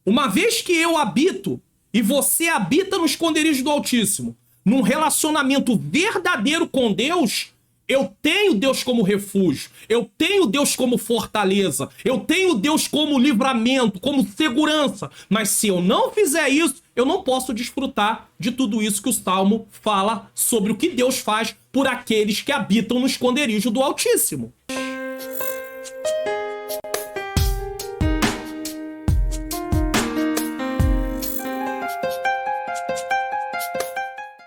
Uma vez que eu habito e você habita no esconderijo do Altíssimo, num relacionamento verdadeiro com Deus, eu tenho Deus como refúgio, eu tenho Deus como fortaleza, eu tenho Deus como livramento, como segurança. Mas se eu não fizer isso, eu não posso desfrutar de tudo isso que o Salmo fala sobre o que Deus faz por aqueles que habitam no esconderijo do Altíssimo.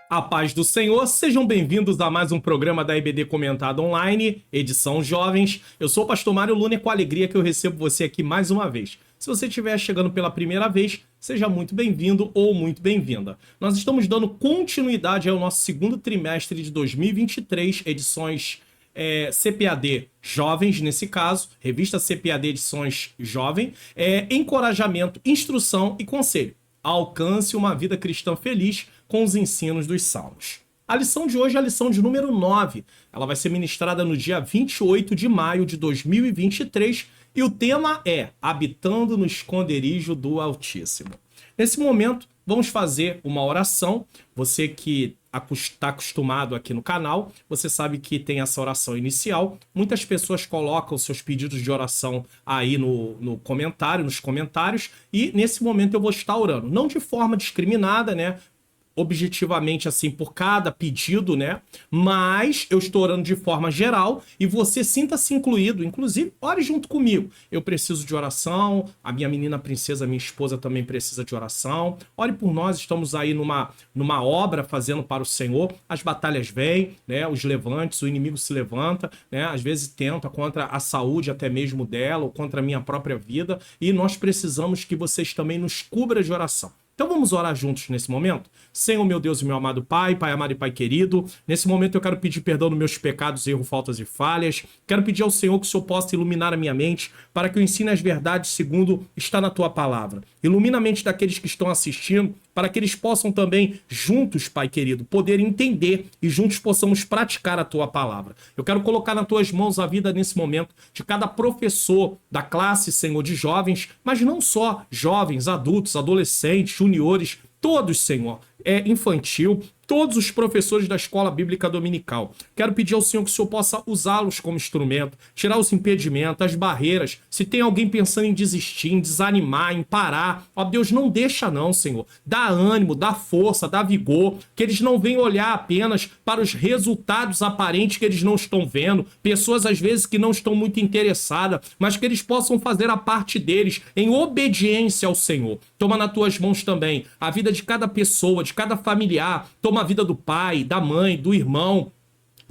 A paz do Senhor, sejam bem-vindos a mais um programa da IBD Comentado Online, edição Jovens. Eu sou o pastor Mário Luna e com alegria que eu recebo você aqui mais uma vez. Se você estiver chegando pela primeira vez, seja muito bem-vindo ou muito bem-vinda. Nós estamos dando continuidade ao nosso segundo trimestre de 2023, edições CPAD Jovens, nesse caso, revista CPAD Edições Jovem, encorajamento, instrução e conselho. Alcance uma vida cristã feliz com os ensinos dos Salmos. A lição de hoje é a lição de número 9. Ela vai ser ministrada no dia 28 de maio de 2023 e o tema é Habitando no Esconderijo do Altíssimo. Nesse momento, vamos fazer uma oração. Você que está acostumado aqui no canal, você sabe que tem essa oração inicial. Muitas pessoas colocam seus pedidos de oração aí no comentário, nos comentários, e nesse momento eu vou estar orando. Não de forma discriminada, né? Objetivamente, assim, por cada pedido, né? Mas eu estou orando de forma geral e você sinta-se incluído. Inclusive, ore junto comigo. Eu preciso de oração, a minha menina princesa, minha esposa, também precisa de oração. Ore por nós, estamos aí numa obra fazendo para o Senhor. As batalhas vêm, né? Os levantes, o inimigo se levanta, né? Às vezes tenta contra a saúde até mesmo dela ou contra a minha própria vida. E nós precisamos que vocês também nos cubram de oração. Então vamos orar juntos nesse momento? Senhor, meu Deus e meu amado Pai, Pai amado e Pai querido, nesse momento eu quero pedir perdão dos meus pecados, erros, faltas e falhas. Quero pedir ao Senhor que o Senhor possa iluminar a minha mente para que eu ensine as verdades segundo está na Tua palavra. Ilumina a mente daqueles que estão assistindo para que eles possam também, juntos, Pai querido, poder entender e juntos possamos praticar a Tua palavra. Eu quero colocar nas Tuas mãos a vida nesse momento de cada professor da classe, Senhor, de jovens, mas não só jovens, adultos, adolescentes, juniores, todos, Senhor, infantil, todos os professores da escola bíblica dominical. Quero pedir ao Senhor que o Senhor possa usá-los como instrumento, tirar os impedimentos, as barreiras. Se tem alguém pensando em desistir, em desanimar, em parar, ó Deus, não deixa não, Senhor. Dá ânimo, dá força, dá vigor, que eles não venham olhar apenas para os resultados aparentes que eles não estão vendo, pessoas às vezes que não estão muito interessadas, mas que eles possam fazer a parte deles em obediência ao Senhor. Toma nas tuas mãos também a vida de cada pessoa, de cada familiar. Toma a vida do pai, da mãe, do irmão,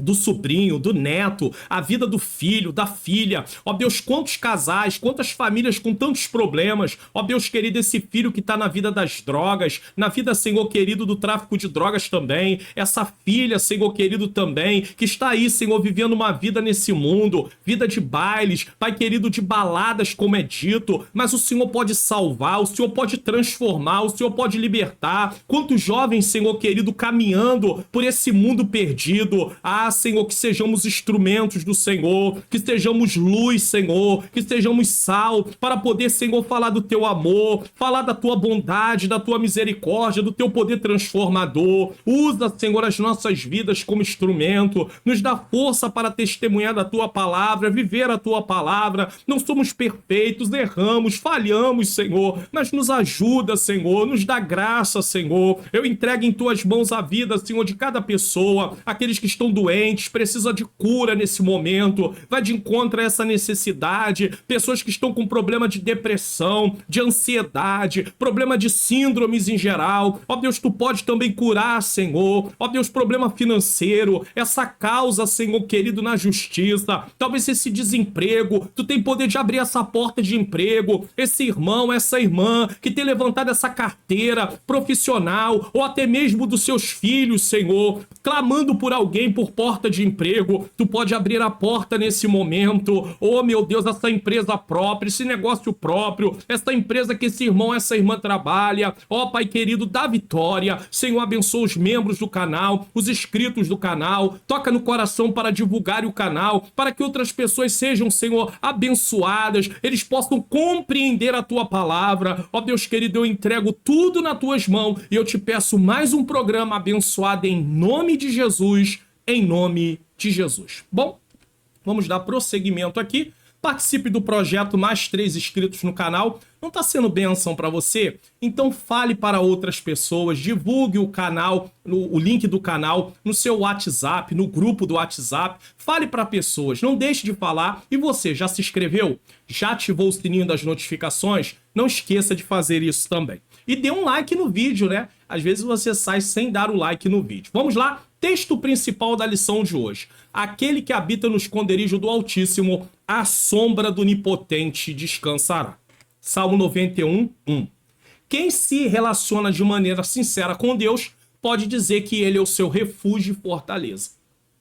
do sobrinho, do neto, a vida do filho, da filha. Ó Deus, quantos casais, quantas famílias com tantos problemas. Ó Deus querido, esse filho que tá na vida das drogas, na vida, Senhor querido, do tráfico de drogas também. Essa filha, Senhor querido, também, que está aí, Senhor, vivendo uma vida nesse mundo, vida de bailes, Pai querido, de baladas, como é dito. Mas o Senhor pode salvar, o Senhor pode transformar, o Senhor pode libertar. Quantos jovens, Senhor querido, caminhando por esse mundo perdido. Senhor, que sejamos instrumentos do Senhor, que sejamos luz, Senhor, que sejamos sal, para poder, Senhor, falar do Teu amor, falar da Tua bondade, da Tua misericórdia, do Teu poder transformador. Usa, Senhor, as nossas vidas como instrumento, nos dá força para testemunhar da Tua palavra, viver a Tua palavra. Não somos perfeitos, erramos, falhamos, Senhor, mas nos ajuda, Senhor, nos dá graça, Senhor. Eu entrego em Tuas mãos a vida, Senhor, de cada pessoa, aqueles que estão doentes, precisa de cura nesse momento, vai de encontro a essa necessidade, pessoas que estão com problema de depressão, de ansiedade, problema de síndromes em geral. Ó Deus, Tu pode também curar, Senhor. Ó Deus, problema financeiro, essa causa, Senhor querido, na justiça, talvez esse desemprego, Tu tem poder de abrir essa porta de emprego, esse irmão, essa irmã que tem levantado essa carteira profissional, ou até mesmo dos seus filhos, Senhor, clamando por alguém, por porta porta de emprego, tu pode abrir a porta nesse momento. Oh, meu Deus, essa empresa própria, esse negócio próprio, essa empresa que esse irmão, essa irmã trabalha. Ó, Pai querido, dá vitória. Senhor, abençoa os membros do canal, os inscritos do canal. Toca no coração para divulgar o canal, para que outras pessoas sejam, Senhor, abençoadas, eles possam compreender a tua palavra. Ó Deus querido, eu entrego tudo nas tuas mãos e eu te peço mais um programa abençoado em nome de Jesus, em nome de Jesus. Bom, vamos dar prosseguimento aqui. Participe do projeto Mais 3 inscritos no canal. Não está sendo bênção para você? Então fale para outras pessoas, divulgue o canal, o link do canal no seu WhatsApp, no grupo do WhatsApp. Fale para pessoas, não deixe de falar. E você, já se inscreveu? Já ativou o sininho das notificações? Não esqueça de fazer isso também. E dê um like no vídeo, né? Às vezes você sai sem dar o like no vídeo. Vamos lá? Texto principal da lição de hoje. Aquele que habita no esconderijo do Altíssimo, à sombra do Onipotente descansará. Salmo 91, 1. Quem se relaciona de maneira sincera com Deus pode dizer que ele é o seu refúgio e fortaleza.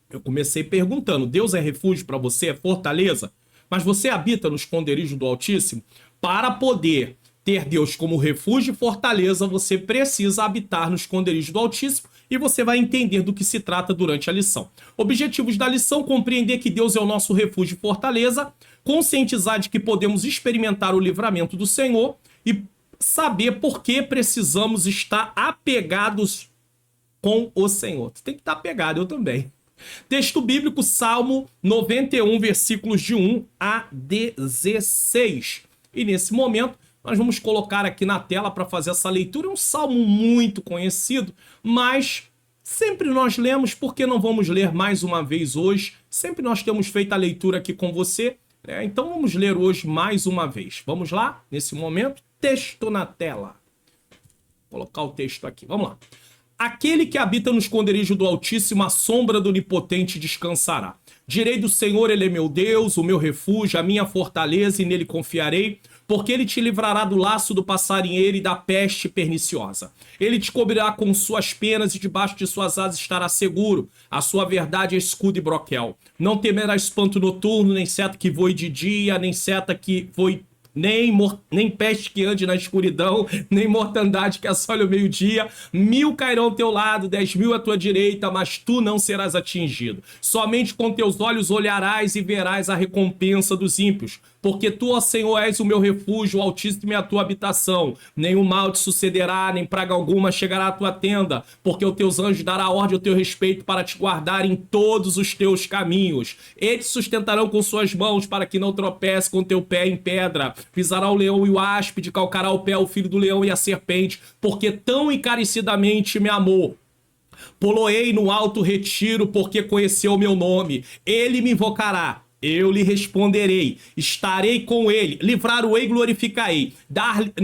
Eu comecei perguntando, Deus é refúgio para você, é fortaleza? Mas você habita no esconderijo do Altíssimo? Para poder ter Deus como refúgio e fortaleza, você precisa habitar no esconderijo do Altíssimo e você vai entender do que se trata durante a lição. Objetivos da lição: compreender que Deus é o nosso refúgio e fortaleza, conscientizar de que podemos experimentar o livramento do Senhor e saber por que precisamos estar apegados com o Senhor. Você tem que estar apegado, eu também. Texto bíblico, Salmo 91, versículos de 1 a 16. E nesse momento, nós vamos colocar aqui na tela para fazer essa leitura. É um salmo muito conhecido, mas sempre nós lemos, por que não vamos ler mais uma vez hoje? Sempre nós temos feito a leitura aqui com você, né? Então vamos ler hoje mais uma vez. Vamos lá? Nesse momento, texto na tela. Vou colocar o texto aqui, vamos lá. Aquele que habita no esconderijo do Altíssimo, à sombra do Onipotente descansará. Direi do Senhor, ele é meu Deus, o meu refúgio, a minha fortaleza, e nele confiarei, porque ele te livrará do laço do passarinheiro e da peste perniciosa. Ele te cobrirá com suas penas e debaixo de suas asas estará seguro. A sua verdade é escudo e broquel. Não temerá espanto noturno, nem seta que voe de dia, nem seta que voe, nem peste que ande na escuridão, nem mortandade que assole o meio-dia. 1000 cairão ao teu lado, 10.000 à tua direita, mas tu não serás atingido. Somente com teus olhos olharás e verás a recompensa dos ímpios. Porque tu, ó Senhor, és o meu refúgio, o Altíssimo é a tua habitação. Nenhum mal te sucederá, nem praga alguma chegará à tua tenda, porque os teus anjos dará ordem ao teu respeito para te guardar em todos os teus caminhos. Eles te sustentarão com suas mãos para que não tropece com teu pé em pedra. Pisará o leão e o áspide, calcará o pé o filho do leão e a serpente, porque tão encarecidamente me amou. Poloei no alto retiro, porque conheceu o meu nome. Ele me invocará. Eu lhe responderei, estarei com ele, livrar-o-ei e glorificarei.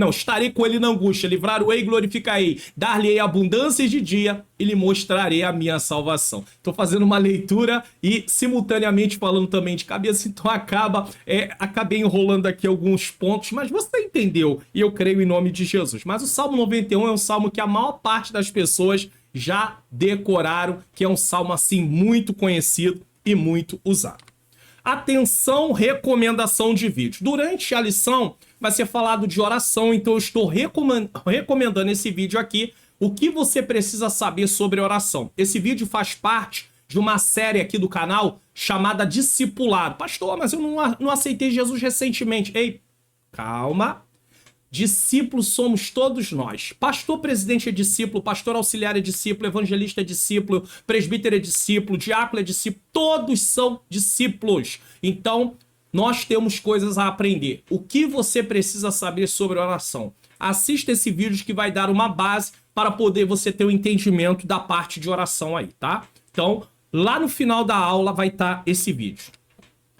Estarei com ele na angústia, livrar-o-ei e glorificarei. Dar-lhe-ei abundâncias de dia e lhe mostrarei a minha salvação. Estou fazendo uma leitura e simultaneamente falando também de cabeça, então acabei enrolando aqui alguns pontos, mas você entendeu e eu creio em nome de Jesus. Mas o Salmo 91 é um salmo que a maior parte das pessoas já decoraram, que é um salmo assim muito conhecido e muito usado. Atenção, recomendação de vídeo. Durante a lição vai ser falado de oração, então eu estou recomendando esse vídeo aqui, o que você precisa saber sobre oração. Esse vídeo faz parte de uma série aqui do canal chamada Discipulado. Pastor, mas eu não aceitei Jesus recentemente. Ei, calma. Discípulos somos todos nós. Pastor presidente é discípulo, pastor auxiliar é discípulo, evangelista é discípulo, presbítero é discípulo, diácono é discípulo, todos são discípulos. Então, nós temos coisas a aprender. O que você precisa saber sobre oração? Assista esse vídeo que vai dar uma base para poder você ter um entendimento da parte de oração aí, tá? Então, lá no final da aula vai estar esse vídeo.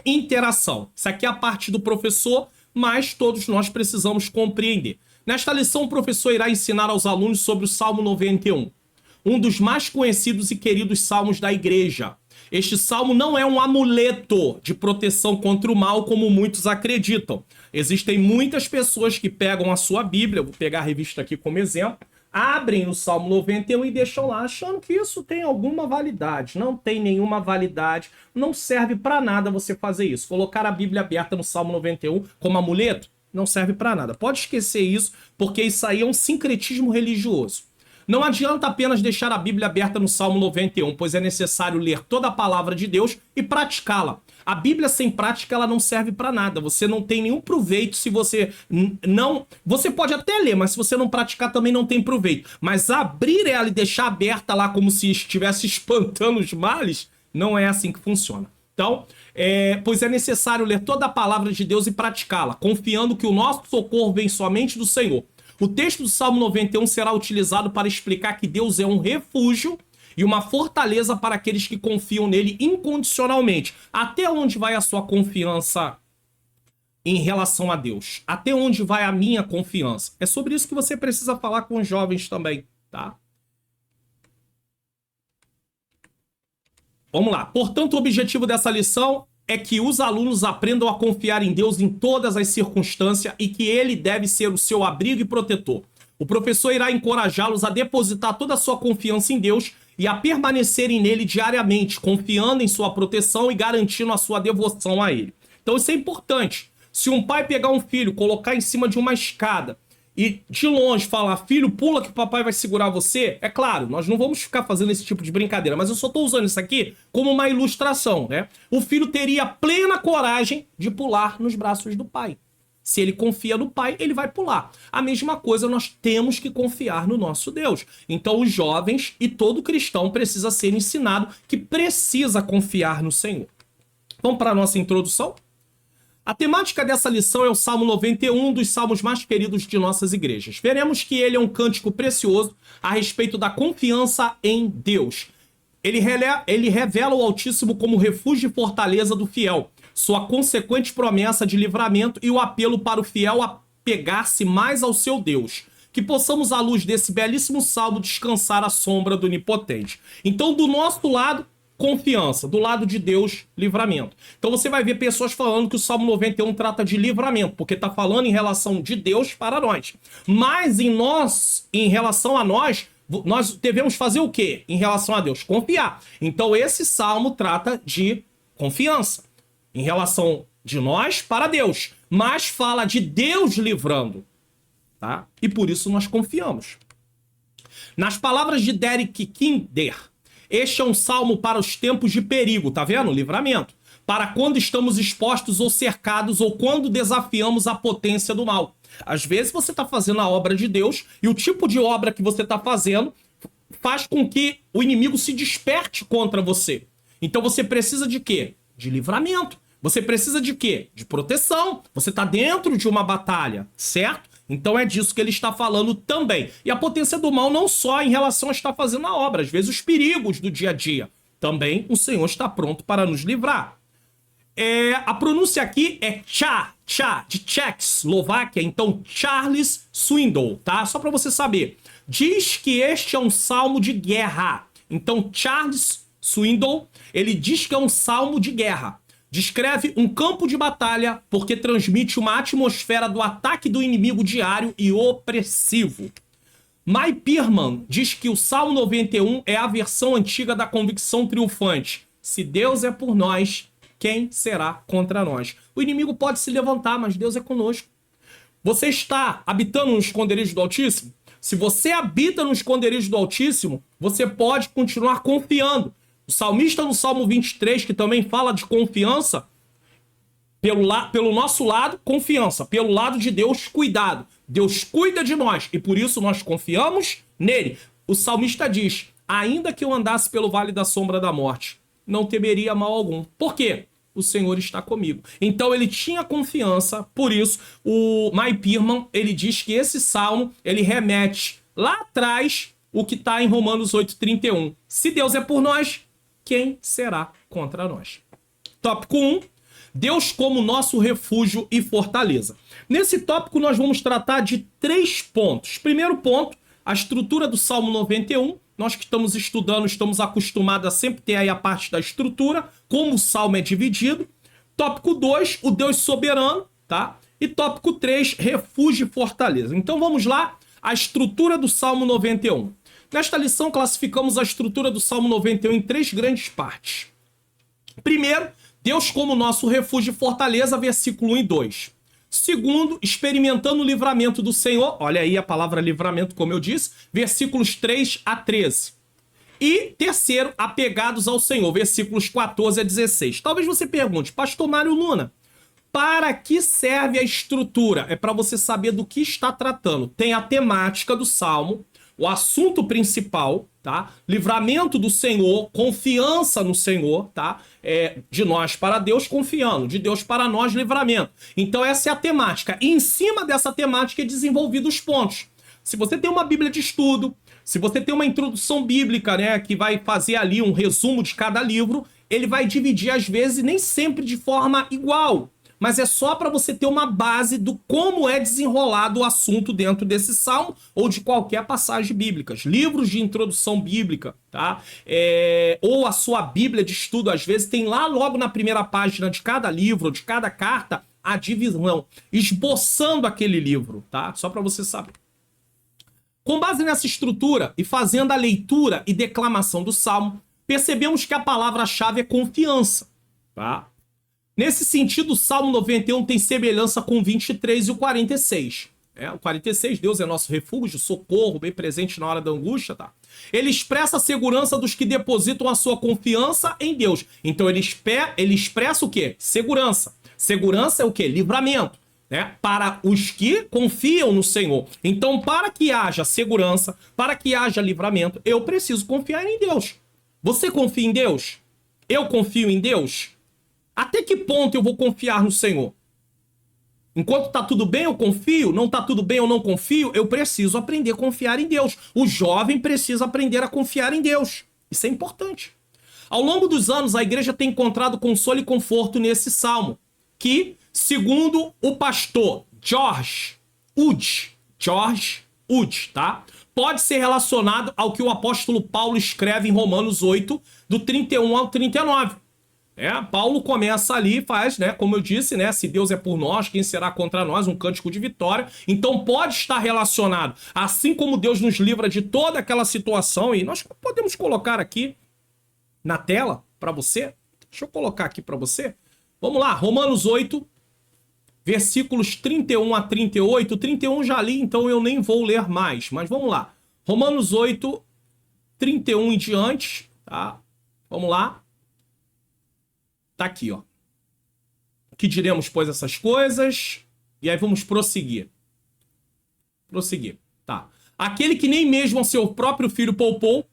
Interação. Isso aqui é a parte do professor, mas todos nós precisamos compreender. Nesta lição, o professor irá ensinar aos alunos sobre o Salmo 91, um dos mais conhecidos e queridos salmos da igreja. Este salmo não é um amuleto de proteção contra o mal, como muitos acreditam. Existem muitas pessoas que pegam a sua Bíblia, vou pegar a revista aqui como exemplo, abrem o Salmo 91 e deixam lá, achando que isso tem alguma validade. Não tem nenhuma validade, não serve para nada você fazer isso. Colocar a Bíblia aberta no Salmo 91 como amuleto, não serve para nada. Pode esquecer isso, porque isso aí é um sincretismo religioso. Não adianta apenas deixar a Bíblia aberta no Salmo 91, pois é necessário ler toda a palavra de Deus e praticá-la. A Bíblia sem prática, ela não serve para nada. Você não tem nenhum proveito se você não... Você pode até ler, mas se você não praticar também não tem proveito. Mas abrir ela e deixar aberta lá como se estivesse espantando os males, não é assim que funciona. Então, pois é necessário ler toda a palavra de Deus e praticá-la, confiando que o nosso socorro vem somente do Senhor. O texto do Salmo 91 será utilizado para explicar que Deus é um refúgio e uma fortaleza para aqueles que confiam nele incondicionalmente. Até onde vai a sua confiança em relação a Deus? Até onde vai a minha confiança? É sobre isso que você precisa falar com os jovens também, tá? Vamos lá. Portanto, o objetivo dessa lição é que os alunos aprendam a confiar em Deus em todas as circunstâncias e que ele deve ser o seu abrigo e protetor. O professor irá encorajá-los a depositar toda a sua confiança em Deus e a permanecerem nele diariamente, confiando em sua proteção e garantindo a sua devoção a ele. Então isso é importante. Se um pai pegar um filho, colocar em cima de uma escada e de longe falar, filho, pula que o papai vai segurar você, é claro, nós não vamos ficar fazendo esse tipo de brincadeira, mas eu só estou usando isso aqui como uma ilustração, né? O filho teria plena coragem de pular nos braços do pai. Se ele confia no pai, ele vai pular. A mesma coisa, nós temos que confiar no nosso Deus. Então os jovens e todo cristão precisa ser ensinado que precisa confiar no Senhor. Vamos para a nossa introdução? A temática dessa lição é o Salmo 91, um dos salmos mais queridos de nossas igrejas. Veremos que ele é um cântico precioso a respeito da confiança em Deus. Ele revela o Altíssimo como refúgio e fortaleza do fiel, sua consequente promessa de livramento e o apelo para o fiel a pegar-se mais ao seu Deus. Que possamos, à luz desse belíssimo salmo, descansar à sombra do Onipotente. Então, do nosso lado, confiança. Do lado de Deus, livramento. Então você vai ver pessoas falando que o Salmo 91 trata de livramento, porque está falando em relação de Deus para nós. Mas em relação a nós devemos fazer o quê? Em relação a Deus? Confiar. Então esse salmo trata de confiança. Em relação de nós para Deus. Mas fala de Deus livrando. Tá? E por isso nós confiamos. Nas palavras de Derek Kinder, este é um salmo para os tempos de perigo, tá vendo? Livramento. Para quando estamos expostos ou cercados ou quando desafiamos a potência do mal. Às vezes você está fazendo a obra de Deus e o tipo de obra que você está fazendo faz com que o inimigo se desperte contra você. Então você precisa de quê? De livramento. Você precisa de quê? De proteção. Você está dentro de uma batalha, certo? Então é disso que ele está falando também. E a potência do mal não só em relação a estar fazendo a obra, às vezes os perigos do dia a dia. Também o Senhor está pronto para nos livrar. A pronúncia aqui é de Tchecoslováquia, então Charles Swindoll, tá? Só para você saber. Diz que este é um salmo de guerra. Então Charles Swindoll, ele diz que é um salmo de guerra. Descreve um campo de batalha porque transmite uma atmosfera do ataque do inimigo diário e opressivo. Mai Pirman diz que o Salmo 91 é a versão antiga da convicção triunfante. Se Deus é por nós, quem será contra nós? O inimigo pode se levantar, mas Deus é conosco. Você está habitando no esconderijo do Altíssimo? Se você habita no esconderijo do Altíssimo, você pode continuar confiando. O salmista no Salmo 23, que também fala de confiança, pelo nosso lado, confiança. Pelo lado de Deus, cuidado. Deus cuida de nós e por isso nós confiamos nele. O salmista diz, ainda que eu andasse pelo vale da sombra da morte, não temeria mal algum. Por quê? O Senhor está comigo. Então ele tinha confiança, por isso o Mai Pirman, ele diz que esse salmo, ele remete lá atrás o que está em Romanos 8,31. Se Deus é por nós, quem será contra nós? Tópico 1. Deus como nosso refúgio e fortaleza. Nesse tópico nós vamos tratar de 3 pontos. Primeiro ponto, a estrutura do Salmo 91. Nós que estamos estudando, estamos acostumados a sempre ter aí a parte da estrutura, como o Salmo é dividido. Tópico 2, o Deus soberano, tá? E tópico 3, refúgio e fortaleza. Então vamos lá. a estrutura do Salmo 91. Nesta lição, classificamos a estrutura do Salmo 91 em 3 grandes partes. Primeiro, Deus como nosso refúgio e fortaleza, versículo 1 e 2. Segundo, experimentando o livramento do Senhor, olha aí a palavra livramento, como eu disse, versículos 3 a 13. E terceiro, apegados ao Senhor, versículos 14 a 16. Talvez você pergunte, pastor Mário Luna, para que serve a estrutura? É para você saber do que está tratando. Tem a temática do Salmo, o assunto principal, tá? Livramento do Senhor, confiança no Senhor, tá? De nós para Deus, confiando. De Deus para nós, livramento. Então essa é a temática. E em cima dessa temática é desenvolvido os pontos. Se você tem uma Bíblia de estudo, se você tem uma introdução bíblica, né, que vai fazer ali um resumo de cada livro, ele vai dividir às vezes nem sempre de forma igual. Mas é só para você ter uma base do como é desenrolado o assunto dentro desse salmo ou de qualquer passagem bíblica. Livros de introdução bíblica, tá? Ou a sua Bíblia de estudo, às vezes, tem lá logo na primeira página de cada livro, de cada carta, a divisão, esboçando aquele livro, tá? Só para você saber. Com base nessa estrutura e fazendo a leitura e declamação do salmo, percebemos que a palavra-chave é confiança, tá? Nesse sentido, o Salmo 91 tem semelhança com o 23 e o 46. O 46, Deus é nosso refúgio, socorro, bem presente na hora da angústia, tá? Ele expressa a segurança dos que depositam a sua confiança em Deus. Então ele expressa o quê? Segurança. Segurança é o quê? Livramento, né? Para os que confiam no Senhor. Então, para que haja segurança, para que haja livramento, eu preciso confiar em Deus. Você confia em Deus? Eu confio em Deus? Até que ponto eu vou confiar no Senhor? Enquanto tá tudo bem, eu confio. Não tá tudo bem, eu não confio. Eu preciso aprender a confiar em Deus. O jovem precisa aprender a confiar em Deus. Isso é importante. Ao longo dos anos, a igreja tem encontrado consolo e conforto nesse salmo, que, segundo o pastor George Wood, tá? Pode ser relacionado ao que o apóstolo Paulo escreve em Romanos 8, do 31 ao 39. Paulo começa ali, faz, né, como eu disse, né, se Deus é por nós, quem será contra nós? Um cântico de vitória. Então pode estar relacionado, assim como Deus nos livra de toda aquela situação, e nós podemos colocar aqui na tela para você. Deixa eu colocar aqui para você. Vamos lá, Romanos 8, versículos 31 a 38. 31 já li, então eu nem vou ler mais, mas vamos lá. Romanos 8, 31 em diante, tá? Vamos lá. Tá aqui, ó. Que diremos, pois, essas coisas? E aí vamos prosseguir. Tá. Aquele que nem mesmo ao seu próprio filho poupou,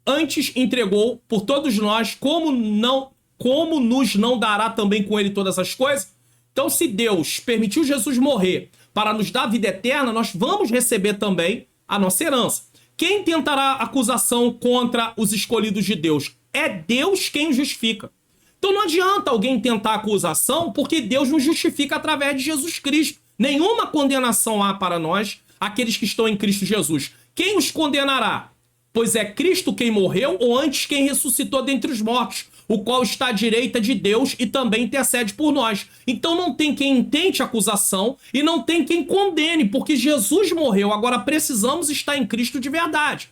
antes entregou por todos nós, como nos não dará também com ele todas as coisas? Então, se Deus permitiu Jesus morrer para nos dar vida eterna, nós vamos receber também a nossa herança. Quem tentará acusação contra os escolhidos de Deus? É Deus quem justifica. Então não adianta alguém tentar acusação, porque Deus nos justifica através de Jesus Cristo. Nenhuma condenação há para nós, aqueles que estão em Cristo Jesus. Quem os condenará? Pois é Cristo quem morreu, ou antes quem ressuscitou dentre os mortos, o qual está à direita de Deus e também intercede por nós. Então não tem quem intente acusação e não tem quem condene, porque Jesus morreu. Agora precisamos estar em Cristo de verdade.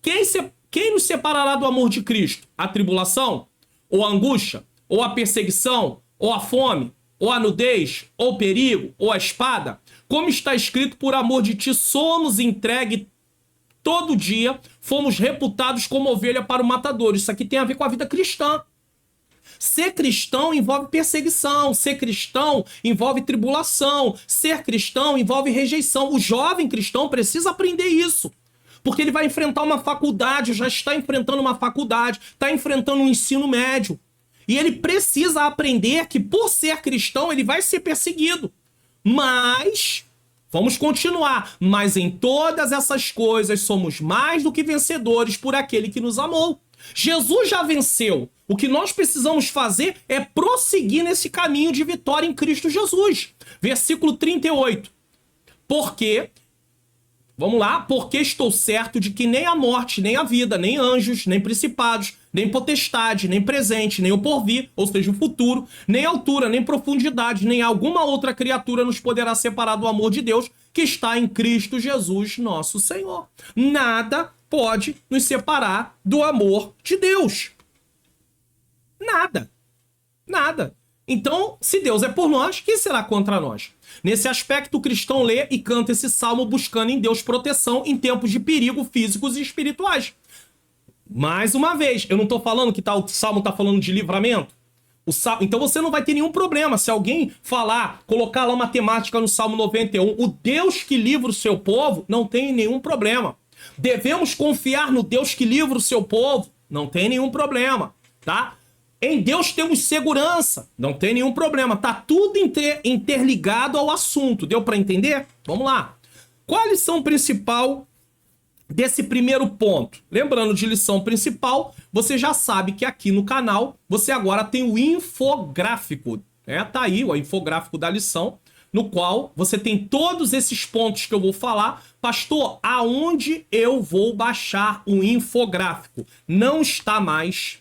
Quem nos separará do amor de Cristo? A tribulação? Ou a angústia? Ou a perseguição? Ou a fome? Ou a nudez? Ou o perigo? Ou a espada? Como está escrito, por amor de ti somos entregue todo dia, fomos reputados como ovelha para o matador. Isso aqui tem a ver com a vida cristã. Ser cristão envolve perseguição, ser cristão envolve tribulação, ser cristão envolve rejeição. O jovem cristão precisa aprender isso, porque ele vai enfrentar uma faculdade, já está enfrentando uma faculdade, está enfrentando um ensino médio. E ele precisa aprender que, por ser cristão, ele vai ser perseguido. Mas, vamos continuar, mas em todas essas coisas somos mais do que vencedores por aquele que nos amou. Jesus já venceu. O que nós precisamos fazer é prosseguir nesse caminho de vitória em Cristo Jesus. Versículo 38. Vamos lá, porque estou certo de que nem a morte, nem a vida, nem anjos, nem principados, nem potestade, nem presente, nem o porvir, ou seja, o futuro, nem altura, nem profundidade, nem alguma outra criatura nos poderá separar do amor de Deus que está em Cristo Jesus, nosso Senhor. Nada pode nos separar do amor de Deus. Nada. Nada. Então, se Deus é por nós, quem será contra nós? Nesse aspecto, o cristão lê e canta esse salmo buscando em Deus proteção em tempos de perigo físicos e espirituais. Mais uma vez, eu não estou falando que o salmo está falando de livramento. Então você não vai ter nenhum problema se alguém colocar lá uma temática no Salmo 91, o Deus que livra o seu povo, não tem nenhum problema. Devemos confiar no Deus que livra o seu povo, não tem nenhum problema, tá? Em Deus temos segurança, não tem nenhum problema, tá tudo interligado ao assunto, deu para entender? Vamos lá. Qual a lição principal desse primeiro ponto? Lembrando de lição principal, você já sabe que aqui no canal você agora tem o infográfico, né? Tá aí o infográfico da lição, no qual você tem todos esses pontos que eu vou falar. Pastor, aonde eu vou baixar o infográfico? Não está mais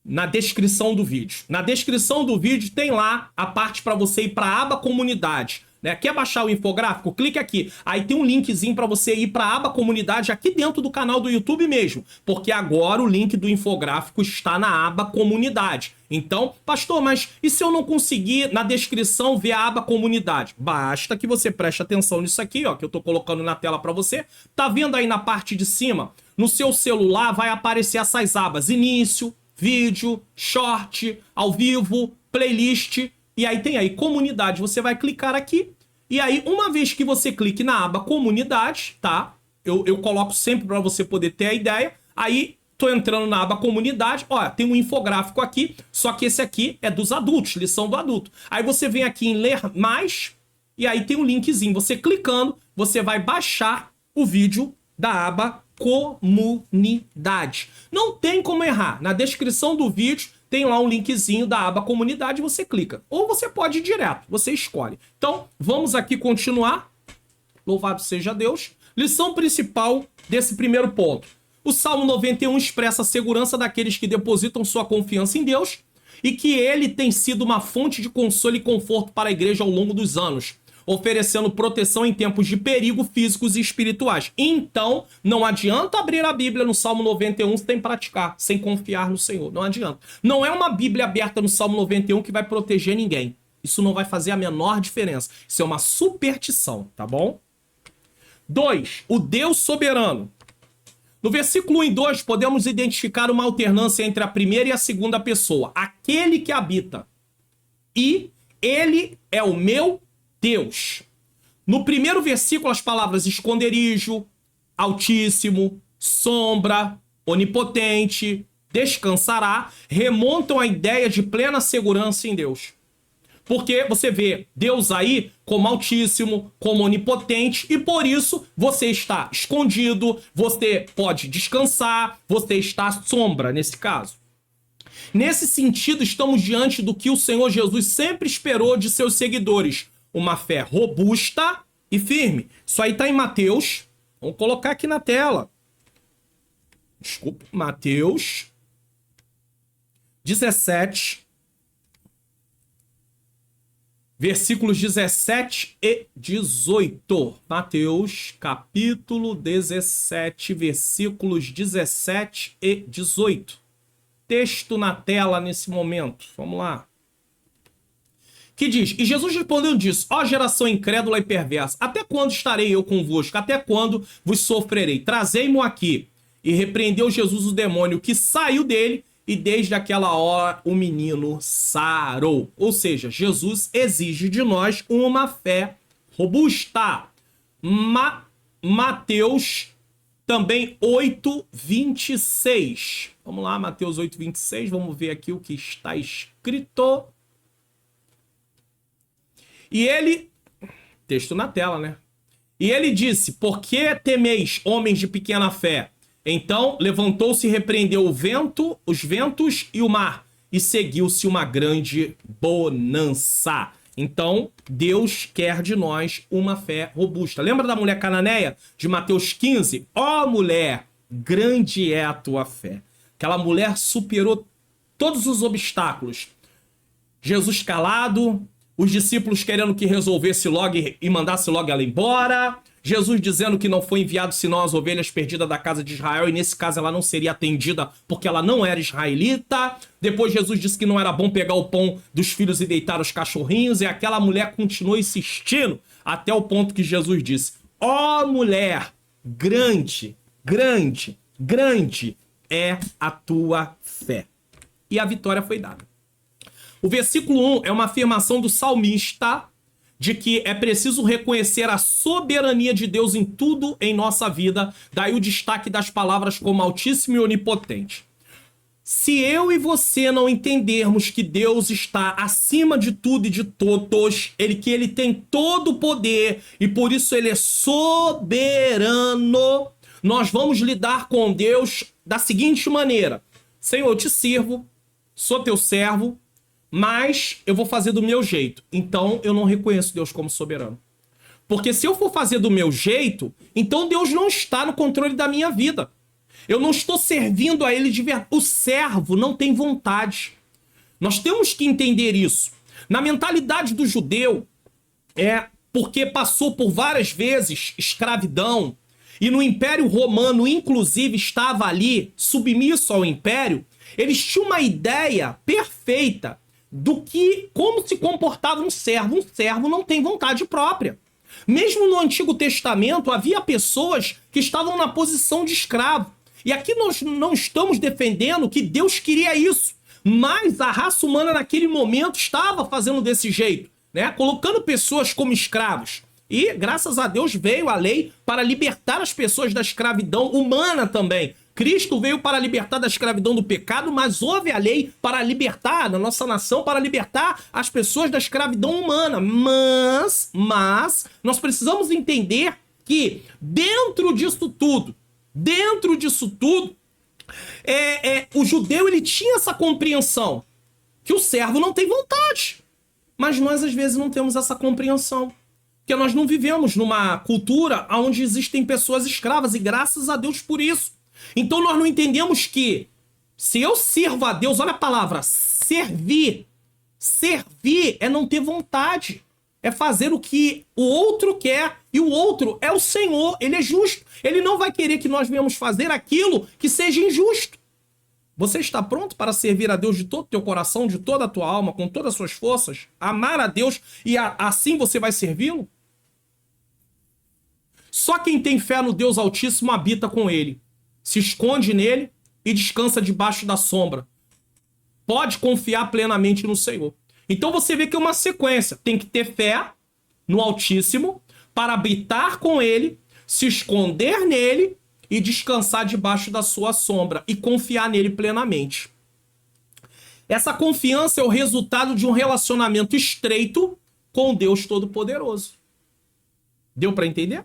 na descrição do vídeo. Na descrição do vídeo tem lá a parte para você ir para a aba comunidade. Né? Quer baixar o infográfico? Clique aqui. Aí tem um linkzinho para você ir para a aba comunidade aqui dentro do canal do YouTube mesmo. Porque agora o link do infográfico está na aba comunidade. Então, pastor, mas e se eu não conseguir na descrição ver a aba comunidade? Basta que você preste atenção nisso aqui, ó, que eu tô colocando na tela para você. Tá vendo aí na parte de cima? No seu celular vai aparecer essas abas: início, vídeo, short, ao vivo, playlist, e aí tem aí comunidade. Você vai clicar aqui, e aí uma vez que você clique na aba comunidade, tá? Eu coloco sempre para você poder ter a ideia. Aí tô entrando na aba comunidade, ó, tem um infográfico aqui, só que esse aqui é dos adultos, lição do adulto. Aí você vem aqui em ler mais, e aí tem um linkzinho. Você clicando, você vai baixar o vídeo da aba comunidade. Não tem como errar. Na descrição do vídeo tem lá um linkzinho da aba comunidade, você clica. Ou você pode ir direto, você escolhe. Então, vamos aqui continuar. Louvado seja Deus. Lição principal desse primeiro ponto. O Salmo 91 expressa a segurança daqueles que depositam sua confiança em Deus e que ele tem sido uma fonte de consolo e conforto para a igreja ao longo dos anos, oferecendo proteção em tempos de perigo físicos e espirituais. Então, não adianta abrir a Bíblia no Salmo 91 sem praticar, sem confiar no Senhor. Não adianta. Não é uma Bíblia aberta no Salmo 91 que vai proteger ninguém. Isso não vai fazer a menor diferença. Isso é uma superstição, tá bom? 2. O Deus soberano. No versículo 1 e 2, podemos identificar uma alternância entre a primeira e a segunda pessoa. Aquele que habita. E ele é o meu Deus. No primeiro versículo, as palavras esconderijo, altíssimo, sombra, onipotente, descansará, remontam à ideia de plena segurança em Deus. Porque você vê Deus aí como altíssimo, como onipotente, e por isso você está escondido, você pode descansar, você está à sombra, nesse caso. Nesse sentido, estamos diante do que o Senhor Jesus sempre esperou de seus seguidores: uma fé robusta e firme. Isso aí está em Mateus. Vamos colocar aqui na tela. Desculpa. Mateus 17, versículos 17 e 18. Mateus, capítulo 17, versículos 17 e 18. Texto na tela nesse momento. Vamos lá. Que diz: E Jesus respondeu disso: ó geração incrédula e perversa, até quando estarei eu convosco? Até quando vos sofrerei? Trazei-mo aqui. E repreendeu Jesus o demônio que saiu dele, e desde aquela hora o menino sarou. Ou seja, Jesus exige de nós uma fé robusta. Mateus também 8:26. Vamos lá, Mateus 8:26. Vamos ver aqui o que está escrito. E ele... Texto na tela, né? E ele disse: por que temeis, homens de pequena fé? Então levantou-se e repreendeu o vento, os ventos e o mar, e seguiu-se uma grande bonança. Então, Deus quer de nós uma fé robusta. Lembra da mulher cananeia de Mateus 15? Ó mulher, grande é a tua fé. Aquela mulher superou todos os obstáculos. Jesus calado, Os discípulos querendo que resolvesse logo e mandasse logo ela embora. Jesus dizendo que não foi enviado senão as ovelhas perdidas da casa de Israel, e nesse caso ela não seria atendida porque ela não era israelita. Depois Jesus disse que não era bom pegar o pão dos filhos e deitar os cachorrinhos, e aquela mulher continuou insistindo até o ponto que Jesus disse: ó mulher, grande, grande, grande é a tua fé. E a vitória foi dada. O versículo 1 é uma afirmação do salmista de que é preciso reconhecer a soberania de Deus em tudo em nossa vida. Daí o destaque das palavras como altíssimo e onipotente. Se eu e você não entendermos que Deus está acima de tudo e de todos, que ele tem todo o poder e por isso ele é soberano, nós vamos lidar com Deus da seguinte maneira: Senhor, eu te sirvo, sou teu servo, mas eu vou fazer do meu jeito. Então eu não reconheço Deus como soberano. Porque se eu for fazer do meu jeito, então Deus não está no controle da minha vida. Eu não estou servindo a ele de verdade. O servo não tem vontade. Nós temos que entender isso. Na mentalidade do judeu, porque passou por várias vezes escravidão, e no Império Romano, inclusive, estava ali submisso ao Império, eles tinham uma ideia perfeita do que, como se comportava um servo. Um servo não tem vontade própria. Mesmo no Antigo Testamento, havia pessoas que estavam na posição de escravo. E aqui nós não estamos defendendo que Deus queria isso, mas a raça humana naquele momento estava fazendo desse jeito, né? Colocando pessoas como escravos. E, graças a Deus, veio a lei para libertar as pessoas da escravidão humana também. Cristo veio para libertar da escravidão do pecado, mas houve a lei para libertar, na nossa nação, para libertar as pessoas da escravidão humana. Mas nós precisamos entender que dentro disso tudo, o judeu ele tinha essa compreensão que o servo não tem vontade. Mas nós, às vezes, não temos essa compreensão. Porque nós não vivemos numa cultura onde existem pessoas escravas, e graças a Deus por isso. Então nós não entendemos que se eu sirvo a Deus, olha a palavra, servir. Servir é não ter vontade. É fazer o que o outro quer, e o outro é o Senhor, ele é justo. Ele não vai querer que nós venhamos fazer aquilo que seja injusto. Você está pronto para servir a Deus de todo o teu coração, de toda a tua alma, com todas as suas forças? Amar a Deus e assim você vai servi-lo? Só quem tem fé no Deus Altíssimo habita com ele, se esconde nele e descansa debaixo da sombra. Pode confiar plenamente no Senhor. Então você vê que é uma sequência. Tem que ter fé no Altíssimo para habitar com ele, se esconder nele e descansar debaixo da sua sombra e confiar nele plenamente. Essa confiança é o resultado de um relacionamento estreito com Deus Todo-Poderoso. Deu para entender?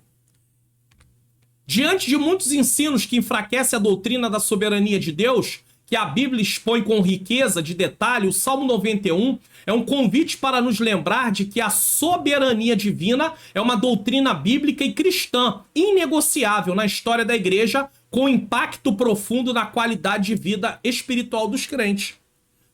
Diante de muitos ensinos que enfraquecem a doutrina da soberania de Deus, que a Bíblia expõe com riqueza de detalhe, o Salmo 91 é um convite para nos lembrar de que a soberania divina é uma doutrina bíblica e cristã, inegociável na história da igreja, com impacto profundo na qualidade de vida espiritual dos crentes.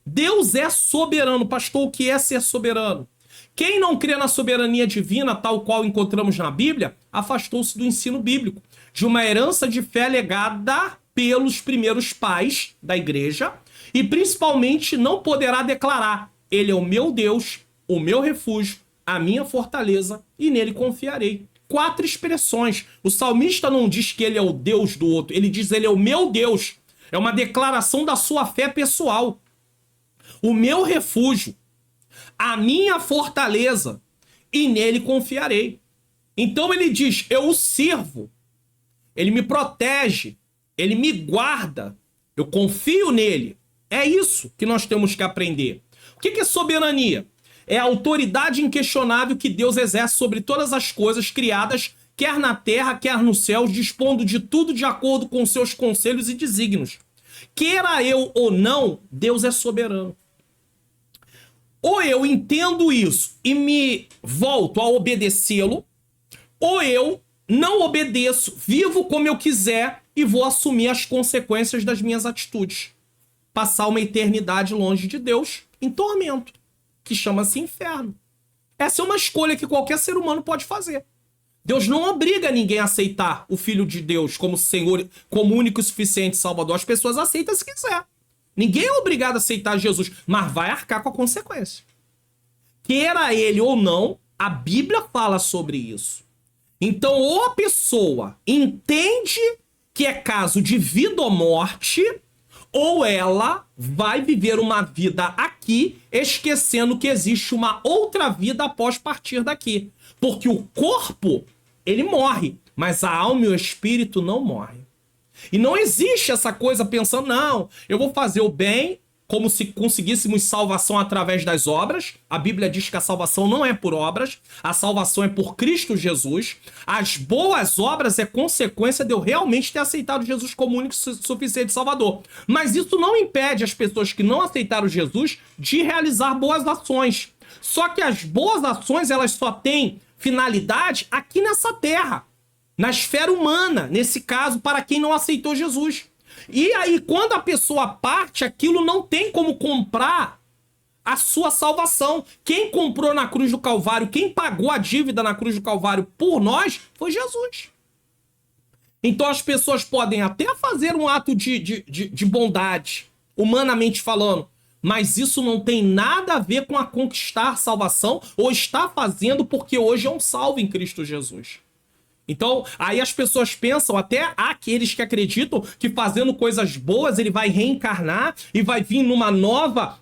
Deus é soberano. Pastor, o que é ser soberano? Quem não crê na soberania divina, tal qual encontramos na Bíblia, afastou-se do ensino bíblico, de uma herança de fé legada pelos primeiros pais da igreja, e principalmente não poderá declarar: ele é o meu Deus, o meu refúgio, a minha fortaleza, e nele confiarei. 4 expressões. O salmista não diz que ele é o Deus do outro, ele diz: ele é o meu Deus. É uma declaração da sua fé pessoal. O meu refúgio, a minha fortaleza, e nele confiarei. Então ele diz: eu o sirvo, ele me protege, ele me guarda, eu confio nele. É isso que nós temos que aprender. O que é soberania? É a autoridade inquestionável que Deus exerce sobre todas as coisas criadas, quer na terra, quer nos céus, dispondo de tudo de acordo com seus conselhos e desígnios. Queira eu ou não, Deus é soberano. Ou eu entendo isso e me volto a obedecê-lo, ou eu não obedeço, vivo como eu quiser e vou assumir as consequências das minhas atitudes. Passar uma eternidade longe de Deus em tormento, que chama-se inferno. Essa é uma escolha que qualquer ser humano pode fazer. Deus não obriga ninguém a aceitar o Filho de Deus como Senhor, como único e suficiente Salvador. As pessoas aceitam se quiser. Ninguém é obrigado a aceitar Jesus, mas vai arcar com a consequência. Queira ele ou não, a Bíblia fala sobre isso. Então, ou a pessoa entende que é caso de vida ou morte, ou ela vai viver uma vida aqui, esquecendo que existe uma outra vida após partir daqui. Porque o corpo, ele morre, mas a alma e o espírito não morrem. E não existe essa coisa pensando, não, eu vou fazer o bem como se conseguíssemos salvação através das obras. A Bíblia diz que a salvação não é por obras, a salvação é por Cristo Jesus. As boas obras é consequência de eu realmente ter aceitado Jesus como único e suficiente Salvador. Mas isso não impede as pessoas que não aceitaram Jesus de realizar boas ações. Só que as boas ações, elas só têm finalidade aqui nessa terra, na esfera humana, nesse caso, para quem não aceitou Jesus. E aí, quando a pessoa parte, aquilo não tem como comprar a sua salvação. Quem comprou na cruz do Calvário, quem pagou a dívida na cruz do Calvário por nós, foi Jesus. Então as pessoas podem até fazer um ato de bondade, humanamente falando, mas isso não tem nada a ver com a conquistar salvação ou estar fazendo porque hoje é um salvo em Cristo Jesus. Então, aí as pessoas pensam, até aqueles que acreditam que fazendo coisas boas ele vai reencarnar e vai vir numa nova,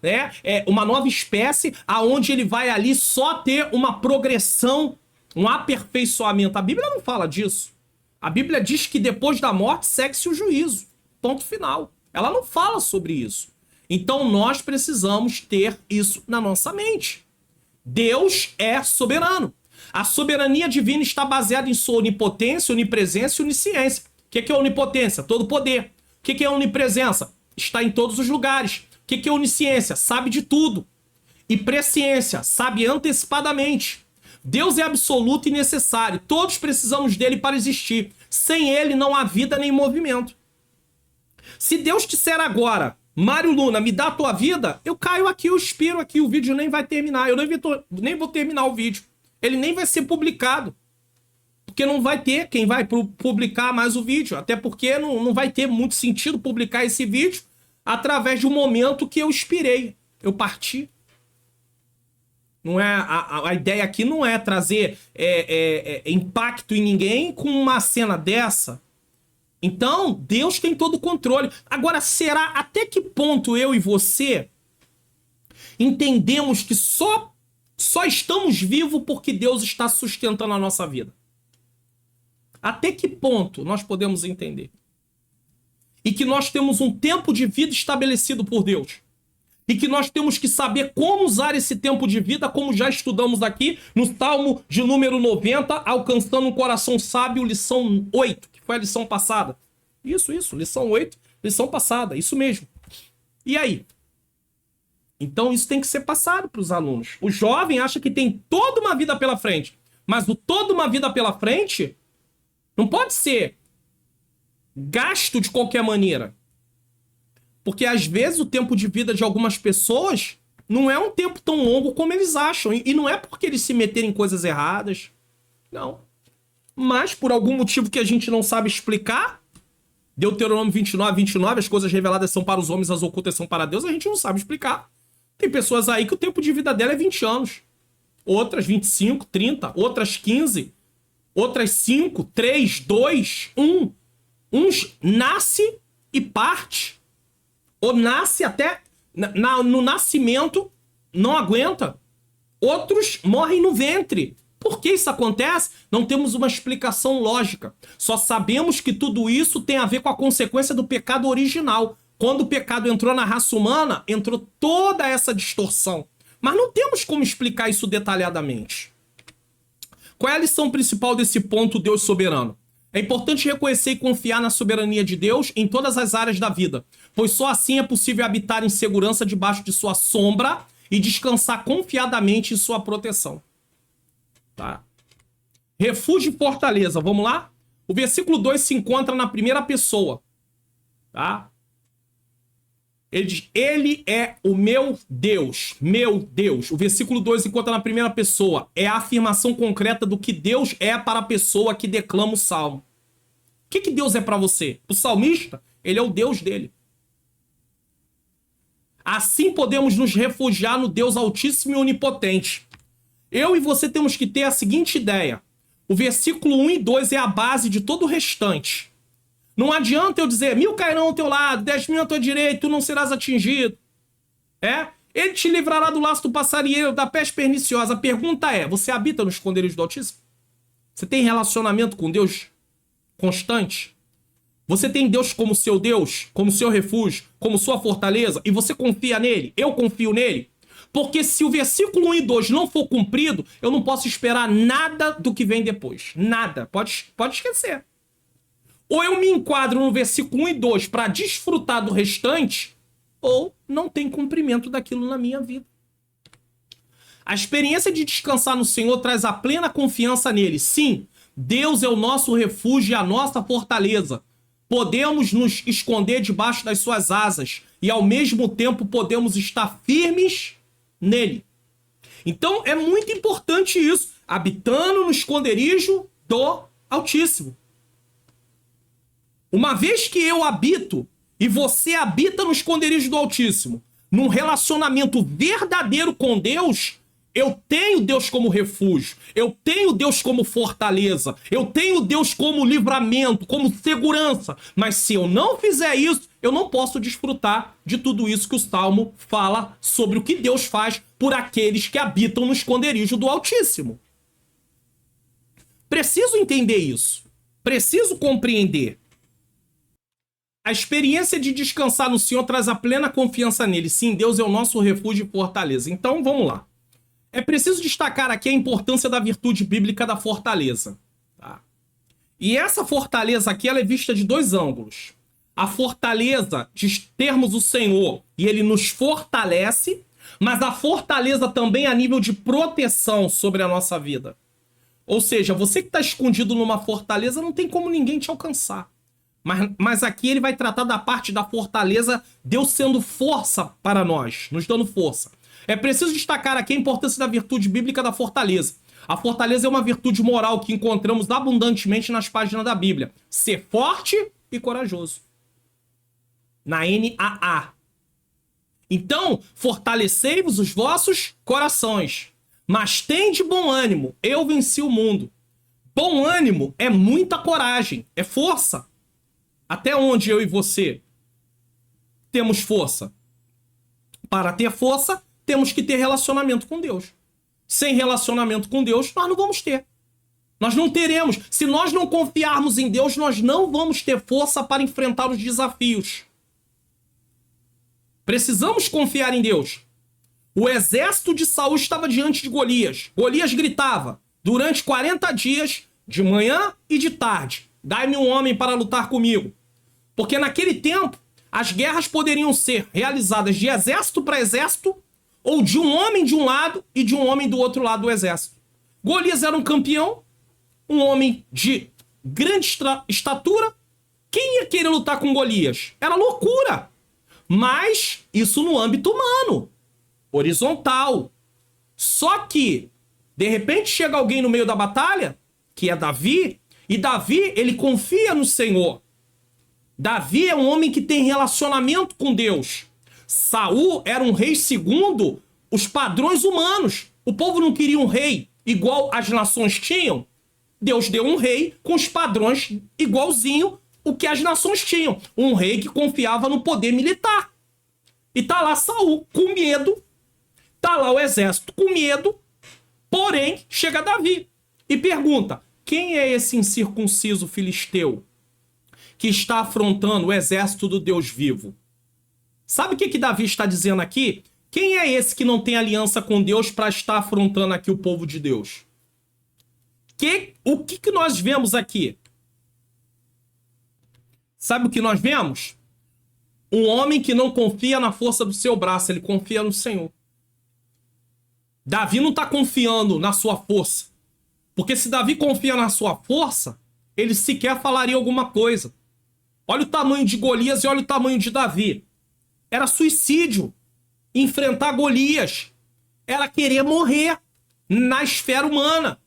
uma nova espécie, aonde ele vai ali só ter uma progressão, um aperfeiçoamento. A Bíblia não fala disso. A Bíblia diz que depois da morte segue-se o juízo. Ponto final. Ela não fala sobre isso. Então nós precisamos ter isso na nossa mente. Deus é soberano. A soberania divina está baseada em sua onipotência, onipresença e onisciência. O que é onipotência? Todo poder. O que é onipresença? Está em todos os lugares. O que é onisciência? Sabe de tudo. E presciência? Sabe antecipadamente. Deus é absoluto e necessário. Todos precisamos dele para existir. Sem ele não há vida nem movimento. Se Deus disser agora, Mário Luna, me dá a tua vida, eu caio aqui, eu expiro aqui, o vídeo nem vai terminar. Eu nem vou terminar o vídeo. Ele nem vai ser publicado. Porque não vai ter quem vai publicar mais o vídeo. Até porque não vai ter muito sentido publicar esse vídeo através de um momento que eu expirei. Eu parti. Não é, a ideia aqui não é trazer impacto em ninguém com uma cena dessa. Então, Deus tem todo o controle. Agora, será até que ponto eu e você entendemos que só estamos vivos porque Deus está sustentando a nossa vida? Até que ponto nós podemos entender? E que nós temos um tempo de vida estabelecido por Deus. E que nós temos que saber como usar esse tempo de vida, como já estudamos aqui no Salmo de número 90, Alcançando um Coração Sábio, lição 8, que foi a lição passada. Isso, lição 8, lição passada, isso mesmo. E aí? Então isso tem que ser passado para os alunos. O jovem acha que tem toda uma vida pela frente, mas o toda uma vida pela frente não pode ser gasto de qualquer maneira. Porque às vezes o tempo de vida de algumas pessoas não é um tempo tão longo como eles acham. E não é porque eles se meterem em coisas erradas. Não. Mas por algum motivo que a gente não sabe explicar, Deuteronômio 29, as coisas reveladas são para os homens, as ocultas são para Deus, a gente não sabe explicar. Tem pessoas aí que o tempo de vida dela é 20 anos. Outras 25, 30, outras 15, outras 5, 3, 2, 1. Uns nasce e parte. Ou nasce até no nascimento, não aguenta. Outros morrem no ventre. Por que isso acontece? Não temos uma explicação lógica. Só sabemos que tudo isso tem a ver com a consequência do pecado original. Quando o pecado entrou na raça humana, entrou toda essa distorção. Mas não temos como explicar isso detalhadamente. Qual é a lição principal desse ponto, Deus soberano? É importante reconhecer e confiar na soberania de Deus em todas as áreas da vida, pois só assim é possível habitar em segurança debaixo de sua sombra e descansar confiadamente em sua proteção. Tá? Refúgio e fortaleza, vamos lá? O versículo 2 se encontra na primeira pessoa. Tá? Ele diz, ele é o meu Deus, meu Deus. O versículo 2 encontra na primeira pessoa. É a afirmação concreta do que Deus é para a pessoa que declama o salmo. O que Deus é para você? O salmista, ele é o Deus dele. Assim podemos nos refugiar no Deus Altíssimo e Onipotente. Eu e você temos que ter a seguinte ideia. O versículo 1 e 2 é a base de todo o restante. Não adianta eu dizer, 1000 cairão ao teu lado, 10.000 à tua direita, tu não serás atingido. Ele te livrará do laço do passarinheiro, da peste perniciosa. A pergunta é, você habita no esconderijo do Altíssimo? Você tem relacionamento com Deus constante? Você tem Deus como seu Deus, como seu refúgio, como sua fortaleza? E você confia nele? Eu confio nele? Porque se o versículo 1 e 2 não for cumprido, eu não posso esperar nada do que vem depois. Nada. Pode esquecer. Ou eu me enquadro no versículo 1 e 2 para desfrutar do restante, ou não tem cumprimento daquilo na minha vida. A experiência de descansar no Senhor traz a plena confiança nele. Sim, Deus é o nosso refúgio e a nossa fortaleza. Podemos nos esconder debaixo das suas asas e ao mesmo tempo podemos estar firmes nele. Então é muito importante isso, habitando no esconderijo do Altíssimo. Uma vez que eu habito e você habita no esconderijo do Altíssimo, num relacionamento verdadeiro com Deus, eu tenho Deus como refúgio, eu tenho Deus como fortaleza, eu tenho Deus como livramento, como segurança. Mas se eu não fizer isso, eu não posso desfrutar de tudo isso que o Salmo fala sobre o que Deus faz por aqueles que habitam no esconderijo do Altíssimo. Preciso entender isso. Preciso compreender. A experiência de descansar no Senhor traz a plena confiança nele. Sim, Deus é o nosso refúgio e fortaleza. Então, vamos lá. É preciso destacar aqui a importância da virtude bíblica da fortaleza. Tá? E essa fortaleza aqui ela é vista de dois ângulos. A fortaleza de termos o Senhor e ele nos fortalece, mas a fortaleza também a nível de proteção sobre a nossa vida. Ou seja, você que está escondido numa fortaleza não tem como ninguém te alcançar. Mas aqui ele vai tratar da parte da fortaleza, Deus sendo força para nós, nos dando força. É preciso destacar aqui a importância da virtude bíblica da fortaleza. A fortaleza é uma virtude moral que encontramos abundantemente nas páginas da Bíblia. Ser forte e corajoso. Na NAA. Então, fortalecei-vos os vossos corações, mas tende bom ânimo, eu venci o mundo. Bom ânimo é muita coragem, é força. Até onde eu e você temos força? Para ter força, temos que ter relacionamento com Deus. Sem relacionamento com Deus, nós não vamos ter. Nós não teremos. Se nós não confiarmos em Deus, nós não vamos ter força para enfrentar os desafios. Precisamos confiar em Deus. O exército de Saul estava diante de Golias. Golias gritava, durante 40 dias, de manhã e de tarde, dai-me um homem para lutar comigo. Porque naquele tempo, as guerras poderiam ser realizadas de exército para exército, ou de um homem de um lado e de um homem do outro lado do exército. Golias era um campeão, um homem de grande estatura. Quem ia querer lutar com Golias? Era loucura. Mas isso no âmbito humano, horizontal. Só que, de repente, chega alguém no meio da batalha, que é Davi, e Davi, ele confia no Senhor. Davi é um homem que tem relacionamento com Deus. Saul era um rei segundo os padrões humanos. O povo não queria um rei igual as nações tinham. Deus deu um rei com os padrões igualzinho o que as nações tinham. Um rei que confiava no poder militar. E tá lá Saul com medo. Tá lá o exército com medo. Porém, chega Davi e pergunta: quem é esse incircunciso filisteu que está afrontando o exército do Deus vivo? Sabe o que Davi está dizendo aqui? Quem é esse que não tem aliança com Deus para estar afrontando aqui o povo de Deus? O que nós vemos aqui? Sabe o que nós vemos? Um homem que não confia na força do seu braço, ele confia no Senhor. Davi não está confiando na sua força. Porque se Davi confia na sua força, ele sequer falaria alguma coisa. Olha o tamanho de Golias e olha o tamanho de Davi. era suicídio. Enfrentar Golias era querer morrer na esfera humana.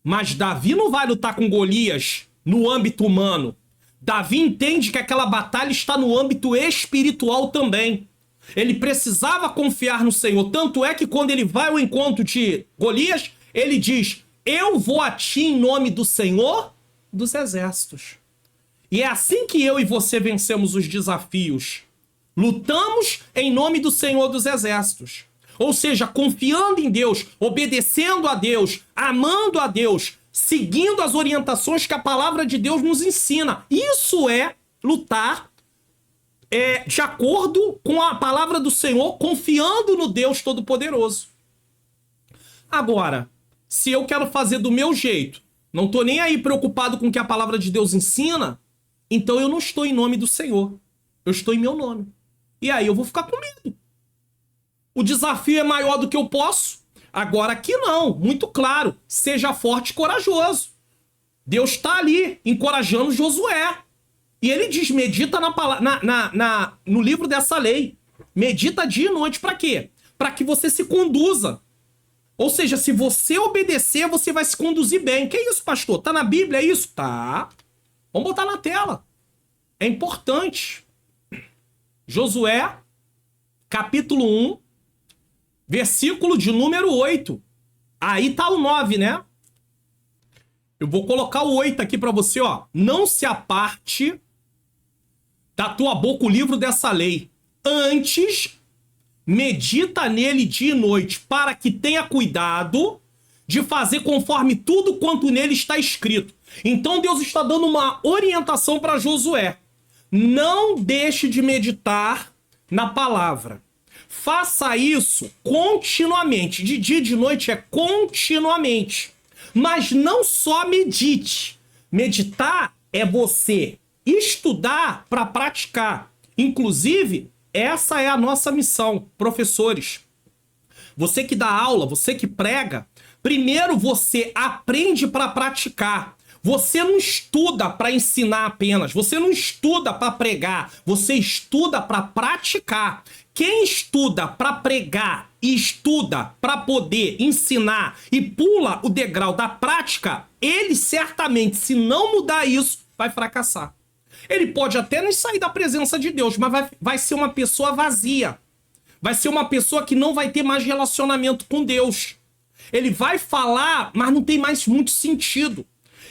Mas Davi não vai lutar com Golias no âmbito humano. Davi entende que aquela batalha está no âmbito espiritual também. Ele precisava confiar no Senhor. Tanto é que quando ele vai ao encontro de Golias, ele diz: eu vou a ti em nome do Senhor dos Exércitos. E é assim que eu e você vencemos os desafios. Lutamos em nome do Senhor dos Exércitos. Ou seja, confiando em Deus, obedecendo a Deus, amando a Deus, seguindo as orientações que a palavra de Deus nos ensina. Isso é lutar de acordo com a palavra do Senhor, confiando no Deus Todo-Poderoso. Agora, se eu quero fazer do meu jeito, não estou nem aí preocupado com o que a palavra de Deus ensina, então eu não estou em nome do Senhor. Eu estou em meu nome. E aí eu vou ficar com medo. O desafio é maior do que eu posso. Agora aqui não, muito claro. Seja forte e corajoso. Deus está ali, encorajando Josué. E ele diz, medita no livro dessa lei. Medita dia e noite para quê? Para que você se conduza. Ou seja, se você obedecer, você vai se conduzir bem. Que isso, pastor? Tá na Bíblia, é isso? Tá. Vamos botar na tela. É importante. Josué, capítulo 1, versículo de número 8. Aí tá o 9, né? Eu vou colocar o 8 aqui para você, ó. Não se aparte da tua boca o livro dessa lei. Antes, medita nele dia e noite, para que tenha cuidado de fazer conforme tudo quanto nele está escrito. Então Deus está dando uma orientação para Josué. Não deixe de meditar na palavra. Faça isso continuamente. De dia e de noite é continuamente. Mas não só medite. Meditar é você estudar para praticar. Inclusive, essa é a nossa missão, professores. Você que dá aula, você que prega, primeiro você aprende para praticar. Você não estuda para ensinar apenas, você não estuda para pregar, você estuda para praticar. Quem estuda para pregar e estuda para poder ensinar e pula o degrau da prática, ele certamente, se não mudar isso, vai fracassar. Ele pode até não sair da presença de Deus, mas vai ser uma pessoa vazia. Vai ser uma pessoa que não vai ter mais relacionamento com Deus. Ele vai falar, mas não tem mais muito sentido.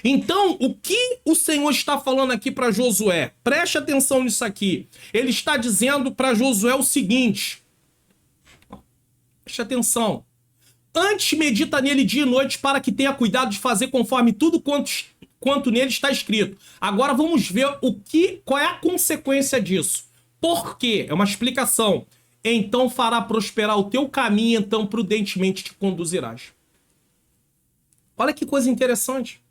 Então, o que o Senhor está falando aqui para Josué? Preste atenção nisso aqui. Ele está dizendo para Josué o seguinte. Preste atenção. Antes medita nele dia e noite para que tenha cuidado de fazer conforme tudo quanto nele está escrito. Agora vamos ver qual é a consequência disso. Por quê? É uma explicação. Então fará prosperar o teu caminho, então prudentemente te conduzirás. Olha que coisa interessante.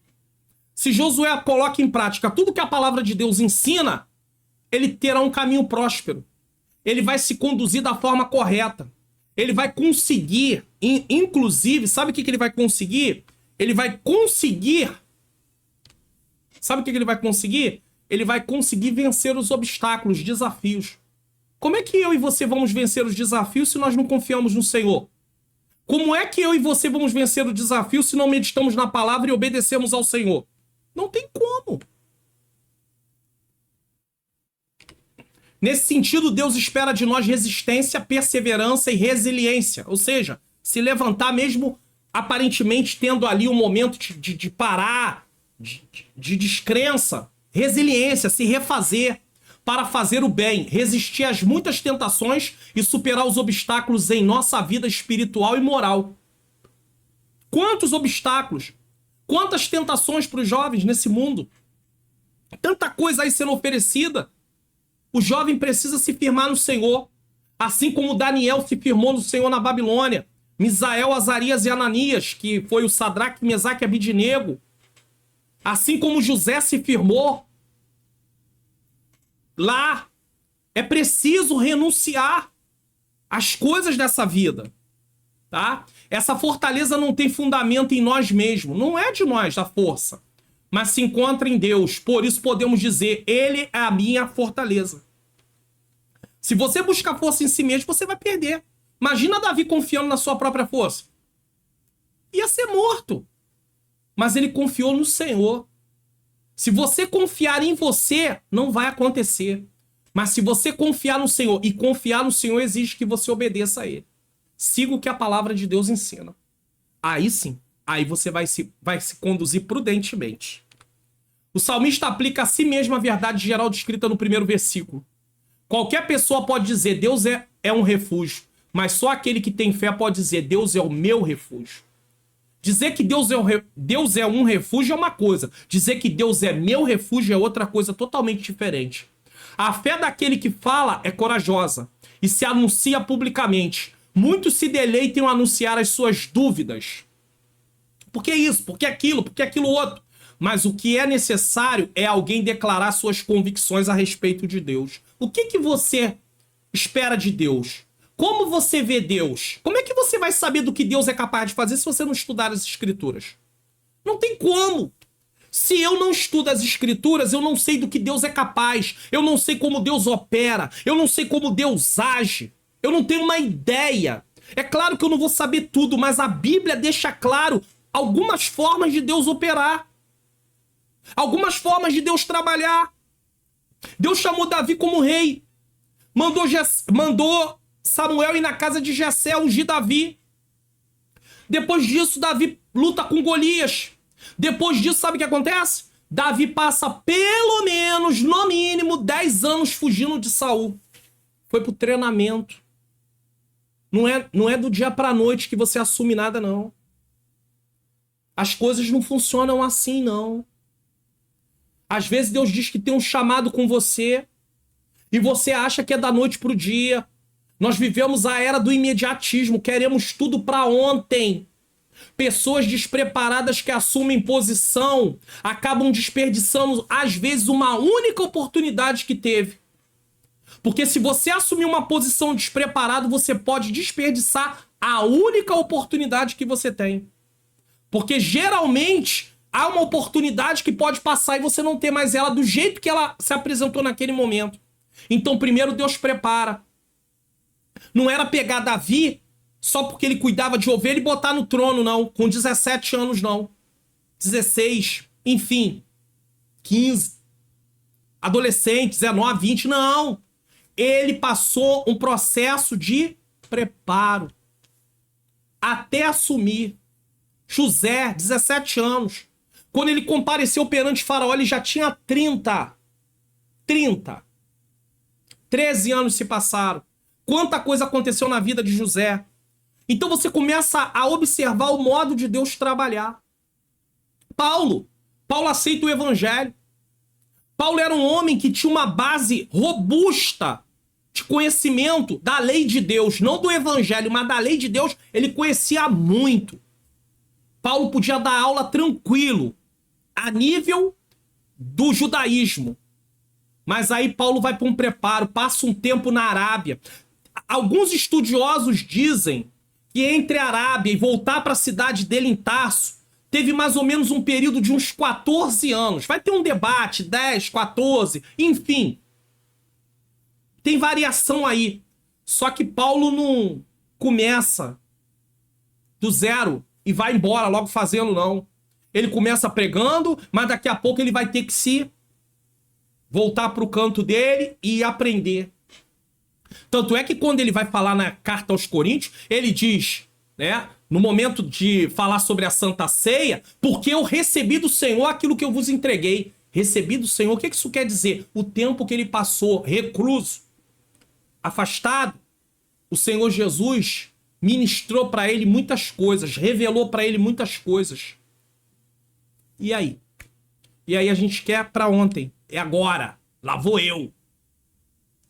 Se Josué coloca em prática tudo que a palavra de Deus ensina, ele terá um caminho próspero. Ele vai se conduzir da forma correta. Ele vai conseguir, inclusive, sabe o que ele vai conseguir? Ele vai conseguir... Sabe o que ele vai conseguir? Ele vai conseguir vencer os obstáculos, os desafios. Como é que eu e você vamos vencer os desafios se nós não confiamos no Senhor? Como é que eu e você vamos vencer o desafio se não meditamos na palavra e obedecemos ao Senhor? Não tem como. Nesse sentido, Deus espera de nós resistência, perseverança e resiliência. Ou seja, se levantar mesmo aparentemente tendo ali um momento de parar, de descrença, resiliência, se refazer para fazer o bem, resistir às muitas tentações e superar os obstáculos em nossa vida espiritual e moral. Quantos obstáculos? Quantas tentações para os jovens nesse mundo? Tanta coisa aí sendo oferecida. O jovem precisa se firmar no Senhor. Assim como Daniel se firmou no Senhor na Babilônia. Misael, Azarias e Ananias, que foi o Sadraque, Mesaque e Abidinego. Assim como José se firmou lá. É preciso renunciar às coisas dessa vida. Tá? Essa fortaleza não tem fundamento em nós mesmos. Não é de nós a força. Mas se encontra em Deus. Por isso podemos dizer, Ele é a minha fortaleza. Se você buscar força em si mesmo, você vai perder. Imagina Davi confiando na sua própria força. Ia ser morto. Mas ele confiou no Senhor. Se você confiar em você, não vai acontecer. Mas se você confiar no Senhor, e confiar no Senhor exige que você obedeça a Ele. Siga o que a palavra de Deus ensina. Aí sim, aí você vai se conduzir prudentemente. O salmista aplica a si mesmo a verdade geral descrita no primeiro versículo. Qualquer pessoa pode dizer, Deus é um refúgio, mas só aquele que tem fé pode dizer, Deus é o meu refúgio. Dizer que Deus é um refúgio é uma coisa. Dizer que Deus é meu refúgio é outra coisa totalmente diferente. A fé daquele que fala é corajosa e se anuncia publicamente. Muitos se deleitam em anunciar as suas dúvidas. Por que isso? Por que aquilo? Por que aquilo outro? Mas o que é necessário é alguém declarar suas convicções a respeito de Deus. O que você espera de Deus? Como você vê Deus? Como é que você vai saber do que Deus é capaz de fazer se você não estudar as Escrituras? Não tem como. Se eu não estudo as Escrituras, eu não sei do que Deus é capaz. Eu não sei como Deus opera. Eu não sei como Deus age. Eu não tenho uma ideia. É claro que eu não vou saber tudo, mas a Bíblia deixa claro algumas formas de Deus operar. Algumas formas de Deus trabalhar. Deus chamou Davi como rei. Mandou Samuel ir na casa de Jessé ungir Davi. Depois disso, Davi luta com Golias. Depois disso, sabe o que acontece? Davi passa pelo menos, no mínimo, 10 anos fugindo de Saul. Foi pro treinamento. Não é do dia pra noite que você assume nada, não. As coisas não funcionam assim, não. Às vezes Deus diz que tem um chamado com você e você acha que é da noite pro dia. Nós vivemos a era do imediatismo, queremos tudo pra ontem. Pessoas despreparadas que assumem posição acabam desperdiçando, às vezes, uma única oportunidade que teve. Porque se você assumir uma posição despreparado, você pode desperdiçar a única oportunidade que você tem. Porque geralmente há uma oportunidade que pode passar e você não ter mais ela do jeito que ela se apresentou naquele momento. Então primeiro Deus prepara. Não era pegar Davi só porque ele cuidava de ovelha e botar no trono, não. Com 17 anos, não. 16, enfim. 15. Adolescente, 19, 20, não. Ele passou um processo de preparo. Até assumir. José, 17 anos. Quando ele compareceu perante Faraó, ele já tinha 30. 13 anos se passaram. Quanta coisa aconteceu na vida de José. Então você começa a observar o modo de Deus trabalhar. Paulo aceita o evangelho. Paulo era um homem que tinha uma base robusta de conhecimento da lei de Deus. Não do evangelho, mas da lei de Deus. Ele conhecia muito. Paulo podia dar aula tranquilo, a nível do judaísmo. Mas aí Paulo vai para um preparo, passa um tempo na Arábia. Alguns estudiosos dizem que entre a Arábia e voltar para a cidade dele em Tarso, teve mais ou menos um período de uns 14 anos. Vai ter um debate, 10, 14, enfim. Tem variação aí. Só que Paulo não começa do zero e vai embora logo fazendo, não. Ele começa pregando, mas daqui a pouco ele vai ter que se voltar para o canto dele e aprender. Tanto é que quando ele vai falar na carta aos Coríntios, ele diz, né, no momento de falar sobre a Santa Ceia, porque eu recebi do Senhor aquilo que eu vos entreguei. Recebi do Senhor, o que isso quer dizer? O tempo que ele passou recluso, afastado, o Senhor Jesus ministrou para ele muitas coisas, revelou para ele muitas coisas. E aí? E aí a gente quer para ontem. É agora. Lá vou eu.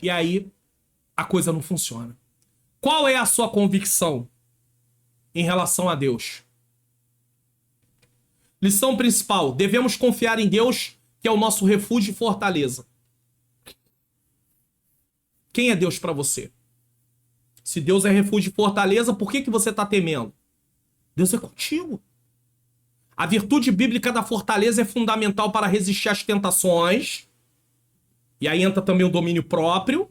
E aí a coisa não funciona. Qual é a sua convicção em relação a Deus? Lição principal. Devemos confiar em Deus, que é o nosso refúgio e fortaleza. Quem é Deus para você? Se Deus é refúgio e fortaleza, por que você está temendo? Deus é contigo. A virtude bíblica da fortaleza é fundamental para resistir às tentações. E aí entra também o domínio próprio.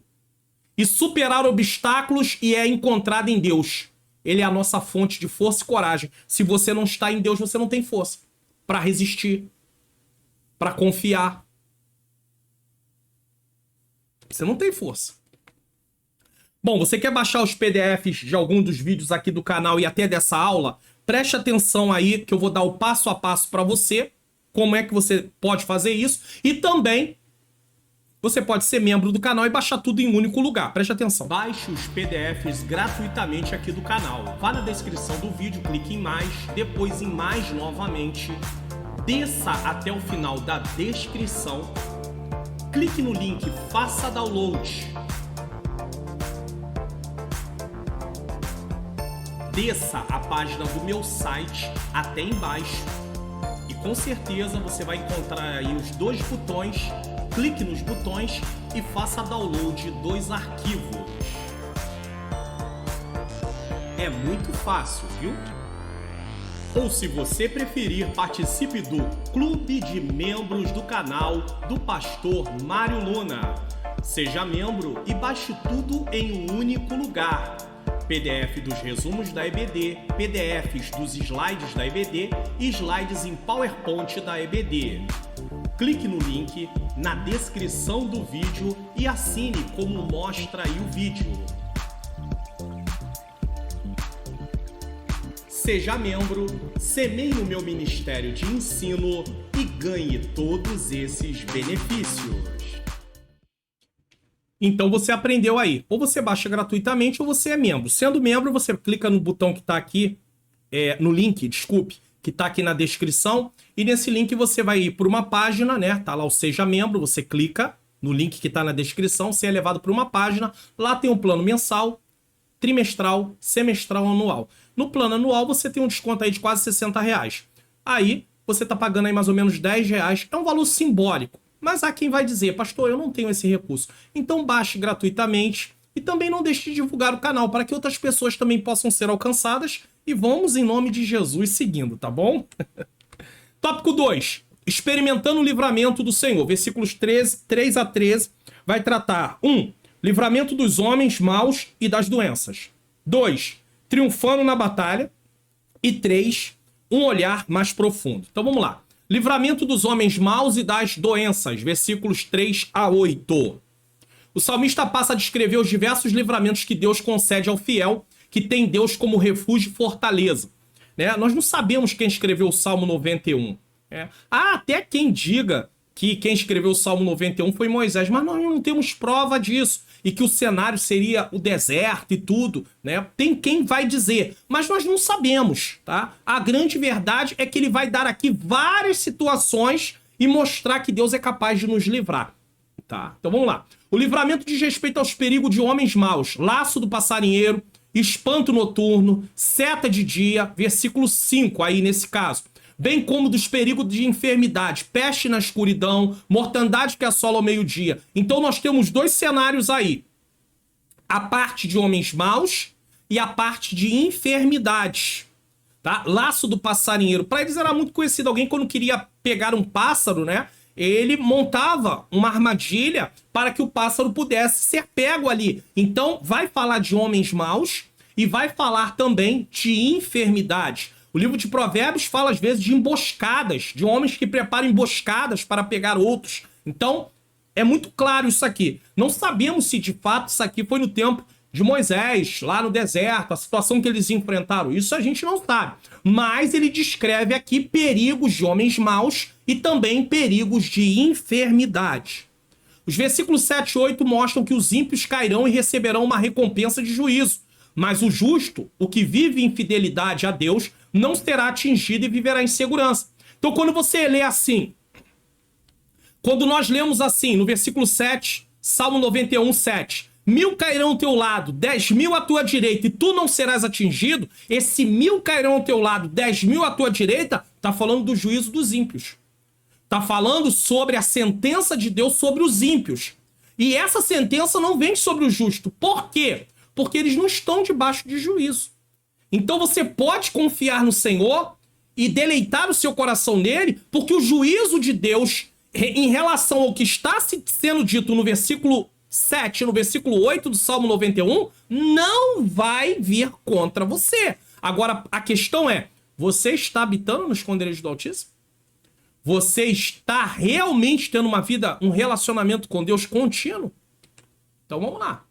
e superar obstáculos e é encontrado em Deus. Ele é a nossa fonte de força e coragem. Se você não está em Deus, você não tem força para resistir, para confiar. Você não tem força. Bom, você quer baixar os PDFs de algum dos vídeos aqui do canal e até dessa aula? Preste atenção aí que eu vou dar o passo a passo para você, como é que você pode fazer isso. E também você pode ser membro do canal e baixar tudo em um único lugar. Preste atenção. Baixe os PDFs gratuitamente aqui do canal. Vá na descrição do vídeo, clique em mais, depois em mais novamente. Desça até o final da descrição. Clique no link, faça download. Desça a página do meu site até embaixo. E com certeza você vai encontrar aí os dois botões. Clique nos botões e faça download dos arquivos. É muito fácil, viu? Ou se você preferir, participe do Clube de Membros do canal do Pastor Mário Luna. Seja membro e baixe tudo em um único lugar. PDF dos resumos da EBD, PDFs dos slides da EBD e slides em PowerPoint da EBD. Clique no link na descrição do vídeo e assine como mostra aí o vídeo. Seja membro, semeie no meu ministério de ensino e ganhe todos esses benefícios. Então você aprendeu aí. Ou você baixa gratuitamente ou você é membro. Sendo membro, você clica no botão que está aqui, no link, desculpe, que está aqui na descrição. E nesse link você vai ir para uma página, né? Tá lá o Seja Membro, você clica no link que está na descrição, você é levado para uma página. Lá tem um plano mensal, trimestral, semestral, anual. No plano anual você tem um desconto aí de quase R$60. Aí você está pagando aí mais ou menos R$10. É um valor simbólico. Mas há quem vai dizer, pastor, eu não tenho esse recurso. Então baixe gratuitamente e também não deixe de divulgar o canal para que outras pessoas também possam ser alcançadas. E vamos em nome de Jesus seguindo, tá bom? Tópico 2. Experimentando o livramento do Senhor. Versículos 3 a 13 vai tratar 1. Livramento dos homens maus e das doenças. 2. Triunfando na batalha. E 3. Um olhar mais profundo. Então vamos lá. Livramento dos homens maus e das doenças, versículos 3 a 8. O salmista passa a descrever os diversos livramentos que Deus concede ao fiel, que tem Deus como refúgio e fortaleza. Né? Nós não sabemos quem escreveu o Salmo 91. Né? Há até quem diga que quem escreveu o Salmo 91 foi Moisés, mas nós não temos prova disso. E que o cenário seria o deserto e tudo, né? Tem quem vai dizer, mas nós não sabemos, tá? A grande verdade é que ele vai dar aqui várias situações e mostrar que Deus é capaz de nos livrar, tá? Então vamos lá. O livramento diz respeito aos perigos de homens maus, laço do passarinheiro, espanto noturno, seta de dia, versículo 5 aí nesse caso. Bem como dos perigos de enfermidade, peste na escuridão, mortandade que assola ao meio-dia. Então nós temos dois cenários aí. A parte de homens maus e a parte de enfermidade. Tá? Laço do passarinheiro. Para eles era muito conhecido. Alguém quando queria pegar um pássaro, né? Ele montava uma armadilha para que o pássaro pudesse ser pego ali. Então vai falar de homens maus e vai falar também de enfermidade. O livro de Provérbios fala, às vezes, de emboscadas, de homens que preparam emboscadas para pegar outros. Então, é muito claro isso aqui. Não sabemos se, de fato, isso aqui foi no tempo de Moisés, lá no deserto, a situação que eles enfrentaram. Isso a gente não sabe. Mas ele descreve aqui perigos de homens maus e também perigos de enfermidade. Os versículos 7 e 8 mostram que os ímpios cairão e receberão uma recompensa de juízo. Mas o justo, o que vive em fidelidade a Deus, não será atingido e viverá em segurança. Então, quando você lê assim, quando nós lemos assim, no versículo 7, Salmo 91, 7, 1.000 cairão ao teu lado, 10.000 à tua direita, e tu não serás atingido, esse 1.000 cairão ao teu lado, 10.000 à tua direita, está falando do juízo dos ímpios. Está falando sobre a sentença de Deus sobre os ímpios. E essa sentença não vem sobre o justo. Por quê? Porque eles não estão debaixo de juízo. Então você pode confiar no Senhor e deleitar o seu coração nele, porque o juízo de Deus em relação ao que está sendo dito no versículo 7, no versículo 8 do Salmo 91, não vai vir contra você. Agora, a questão é, você está habitando no esconderijo do Altíssimo? Você está realmente tendo uma vida, um relacionamento com Deus contínuo? Então vamos lá.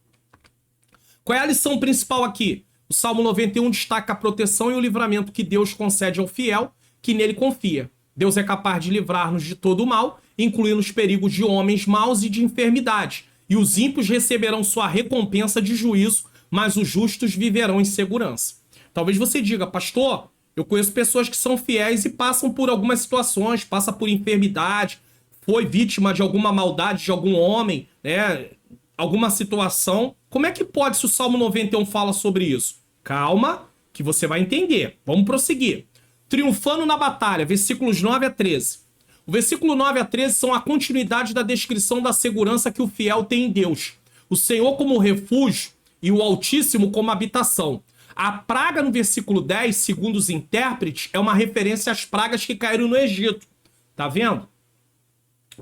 Qual é a lição principal aqui? O Salmo 91 destaca a proteção e o livramento que Deus concede ao fiel que nele confia. Deus é capaz de livrar-nos de todo o mal, incluindo os perigos de homens maus e de enfermidade. E os ímpios receberão sua recompensa de juízo, mas os justos viverão em segurança. Talvez você diga, pastor, eu conheço pessoas que são fiéis e passam por algumas situações, passam por enfermidade, foi vítima de alguma maldade de algum homem, né? Alguma situação. Como é que pode se o Salmo 91 fala sobre isso? Calma, que você vai entender. Vamos prosseguir. Triunfando na batalha, versículos 9 a 13. O versículo 9 a 13 são a continuidade da descrição da segurança que o fiel tem em Deus. O Senhor como refúgio e o Altíssimo como habitação. A praga no versículo 10, segundo os intérpretes, é uma referência às pragas que caíram no Egito. Tá vendo?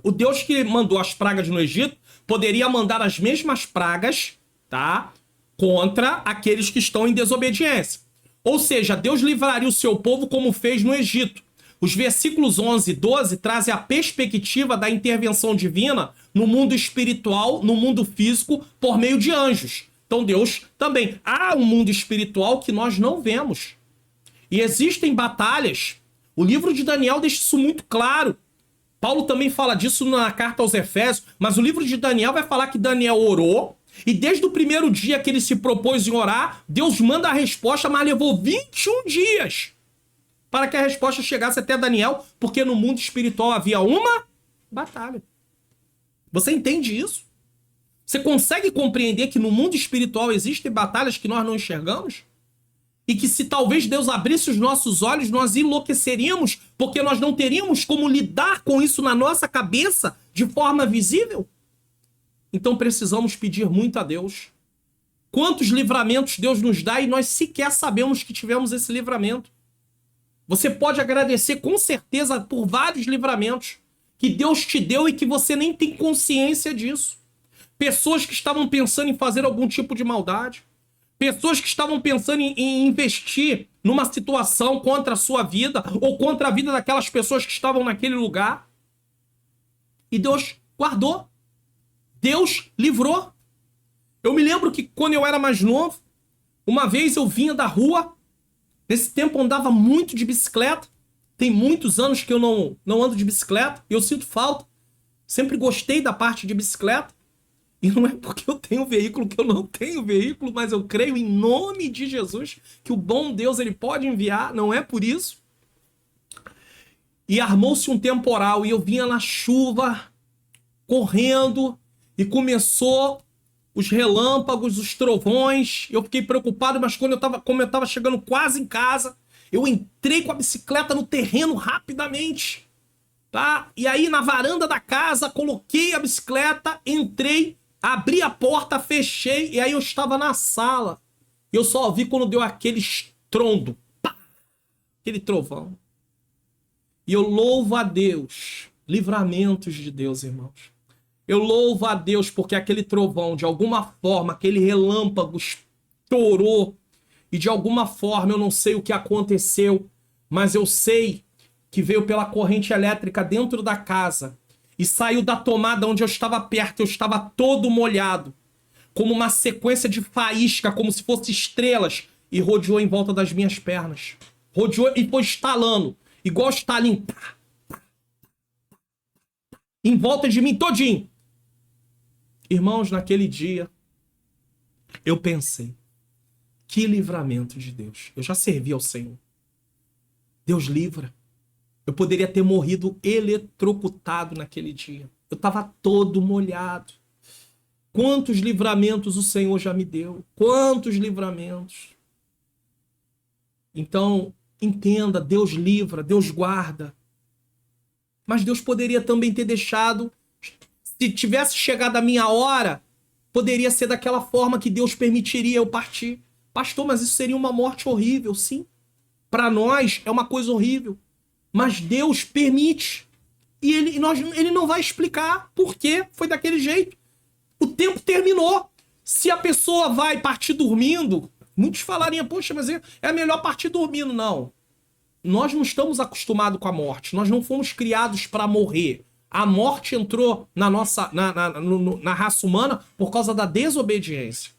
O Deus que mandou as pragas no Egito poderia mandar as mesmas pragas, tá? Contra aqueles que estão em desobediência. Ou seja, Deus livraria o seu povo como fez no Egito. Os versículos 11 e 12 trazem a perspectiva da intervenção divina no mundo espiritual, no mundo físico, por meio de anjos. Então Deus também. Há um mundo espiritual que nós não vemos. E existem batalhas. O livro de Daniel deixa isso muito claro. Paulo também fala disso na carta aos Efésios, mas o livro de Daniel vai falar que Daniel orou, e desde o primeiro dia que ele se propôs em orar, Deus manda a resposta, mas levou 21 dias para que a resposta chegasse até Daniel, porque no mundo espiritual havia uma batalha. Você entende isso? Você consegue compreender que no mundo espiritual existem batalhas que nós não enxergamos? E que se talvez Deus abrisse os nossos olhos, nós enlouqueceríamos, porque nós não teríamos como lidar com isso na nossa cabeça de forma visível? Então precisamos pedir muito a Deus. Quantos livramentos Deus nos dá e nós sequer sabemos que tivemos esse livramento. Você pode agradecer com certeza por vários livramentos que Deus te deu e que você nem tem consciência disso. Pessoas que estavam pensando em fazer algum tipo de maldade. Pessoas que estavam pensando em investir numa situação contra a sua vida ou contra a vida daquelas pessoas que estavam naquele lugar. E Deus guardou. Deus livrou. Eu me lembro que quando eu era mais novo, uma vez eu vinha da rua. Nesse tempo eu andava muito de bicicleta. Tem muitos anos que eu não ando de bicicleta. E eu sinto falta. Sempre gostei da parte de bicicleta. E não é porque eu tenho veículo que eu não tenho veículo, mas eu creio em nome de Jesus que o bom Deus ele pode enviar, não é por isso. E armou-se um temporal e eu vinha na chuva, correndo, e começou os relâmpagos, os trovões. Eu fiquei preocupado, mas como eu estava chegando quase em casa, eu entrei com a bicicleta no terreno rapidamente, tá? E aí na varanda da casa, coloquei a bicicleta, entrei, abri a porta, fechei, e aí eu estava na sala. E eu só ouvi quando deu aquele estrondo, pá, aquele trovão. E eu louvo a Deus, livramentos de Deus, irmãos. Eu louvo a Deus porque aquele trovão, de alguma forma, aquele relâmpago estourou. E de alguma forma, eu não sei o que aconteceu, mas eu sei que veio pela corrente elétrica dentro da casa e saiu da tomada onde eu estava perto. Eu estava todo molhado, como uma sequência de faísca, como se fossem estrelas, e rodeou em volta das minhas pernas. Rodeou e foi estalando, igual estalinho, em volta de mim todinho. Irmãos, naquele dia, eu pensei, que livramento de Deus. Eu já servi ao Senhor. Deus livra. Eu poderia ter morrido eletrocutado naquele dia. Eu estava todo molhado. Quantos livramentos o Senhor já me deu. Quantos livramentos. Então, entenda, Deus livra, Deus guarda. Mas Deus poderia também ter deixado. Se tivesse chegado a minha hora, poderia ser daquela forma que Deus permitiria eu partir. Pastor, mas isso seria uma morte horrível, sim. Para nós é uma coisa horrível. Mas Deus permite. E ele não vai explicar por que foi daquele jeito. O tempo terminou. Se a pessoa vai partir dormindo, muitos falariam, poxa, mas é melhor partir dormindo. Não. Nós não estamos acostumados com a morte. Nós não fomos criados para morrer. A morte entrou na raça humana por causa da desobediência.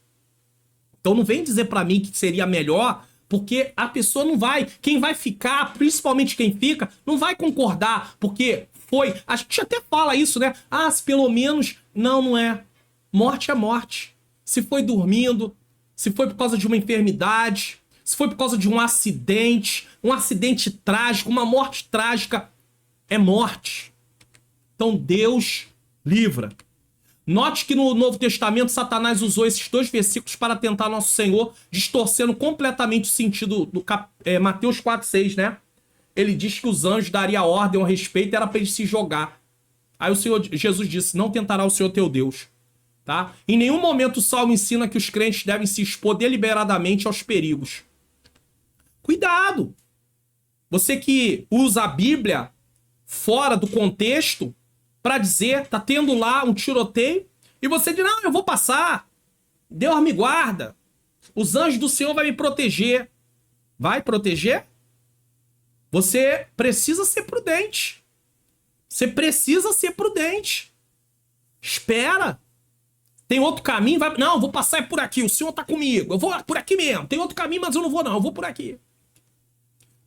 Então não vem dizer para mim que seria melhor, porque a pessoa não vai. Quem vai ficar, principalmente quem fica, não vai concordar, porque foi. A gente até fala isso, né? Ah, se pelo menos. Não, não é. Morte é morte. Se foi dormindo, se foi por causa de uma enfermidade, se foi por causa de um acidente trágico, uma morte trágica, é morte. Então Deus livra. Note que no Novo Testamento Satanás usou esses 2 versículos para tentar nosso Senhor, distorcendo completamente o sentido do Mateus 4,6, né? Ele diz que os anjos dariam ordem a respeito, era para ele se jogar. Aí o Senhor Jesus disse, não tentará o Senhor teu Deus. Tá? Em nenhum momento o Salmo ensina que os crentes devem se expor deliberadamente aos perigos. Cuidado! Você que usa a Bíblia fora do contexto para dizer, tá tendo lá um tiroteio, e você diz, não, eu vou passar. Deus me guarda. Os anjos do Senhor vão me proteger. Vai proteger? Você precisa ser prudente. Você precisa ser prudente. Espera. Tem outro caminho? Vai... Não, eu vou passar por aqui. O Senhor tá comigo. Eu vou por aqui mesmo. Tem outro caminho, mas eu não vou não. Eu vou por aqui.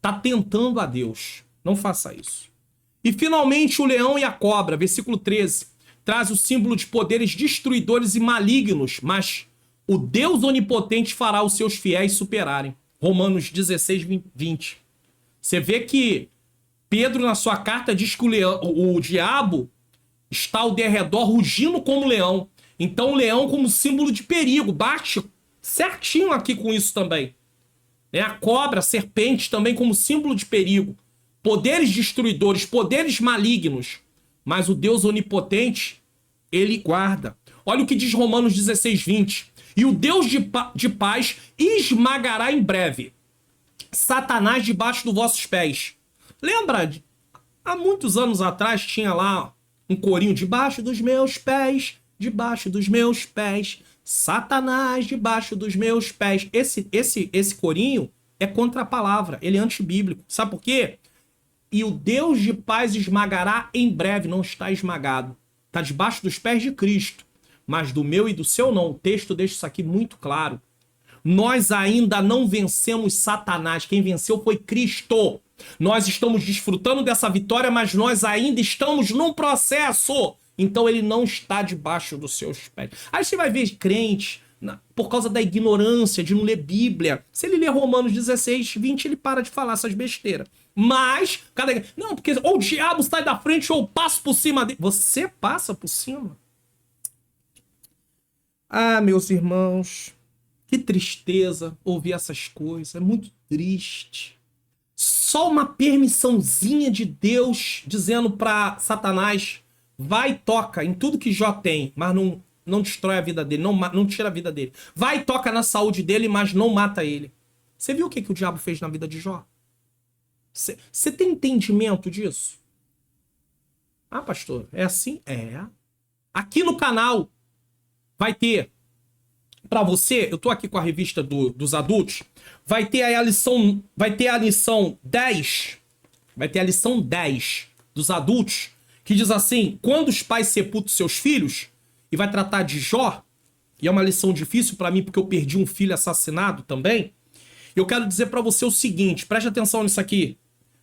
Tá tentando a Deus. Não faça isso. E finalmente o leão e a cobra, versículo 13, traz o símbolo de poderes destruidores e malignos, mas o Deus onipotente fará os seus fiéis superarem. Romanos 16, 20. Você vê que Pedro, na sua carta, diz que o diabo está ao derredor rugindo como leão. Então o leão como símbolo de perigo, bate certinho aqui com isso também. A cobra, a serpente também como símbolo de perigo. Poderes destruidores, poderes malignos. Mas o Deus onipotente, ele guarda. Olha o que diz Romanos 16, 20. E o Deus de paz esmagará em breve Satanás debaixo dos vossos pés. Lembra? Há muitos anos atrás tinha lá um corinho debaixo dos meus pés, debaixo dos meus pés, Satanás debaixo dos meus pés. Esse corinho é contra a palavra, ele é antibíblico. Sabe por quê? E o Deus de paz esmagará em breve, não está esmagado. Está debaixo dos pés de Cristo. Mas do meu e do seu não. O texto deixa isso aqui muito claro. Nós ainda não vencemos Satanás. Quem venceu foi Cristo. Nós estamos desfrutando dessa vitória, mas nós ainda estamos num processo. Então ele não está debaixo dos seus pés. Aí você vai ver crente, por causa da ignorância de não ler Bíblia. Se ele ler Romanos 16, 20, ele para de falar essas besteiras. Mas, não, porque ou o diabo sai da frente ou eu passo por cima dele. Você passa por cima? Ah, meus irmãos, que tristeza ouvir essas coisas. É muito triste. Só uma permissãozinha de Deus dizendo para Satanás, vai e toca em tudo que Jó tem, mas não destrói a vida dele, não tira a vida dele. Vai e toca na saúde dele, mas não mata ele. Você viu o que o diabo fez na vida de Jó? Você tem entendimento disso? Ah, pastor, é assim? É. Aqui no canal vai ter, pra você, eu tô aqui com a revista dos adultos, vai ter a lição 10, vai ter a lição 10 dos adultos, que diz assim, quando os pais sepultam seus filhos, e vai tratar de Jó, e é uma lição difícil pra mim, porque eu perdi um filho assassinado também. Eu quero dizer pra você o seguinte, preste atenção nisso aqui.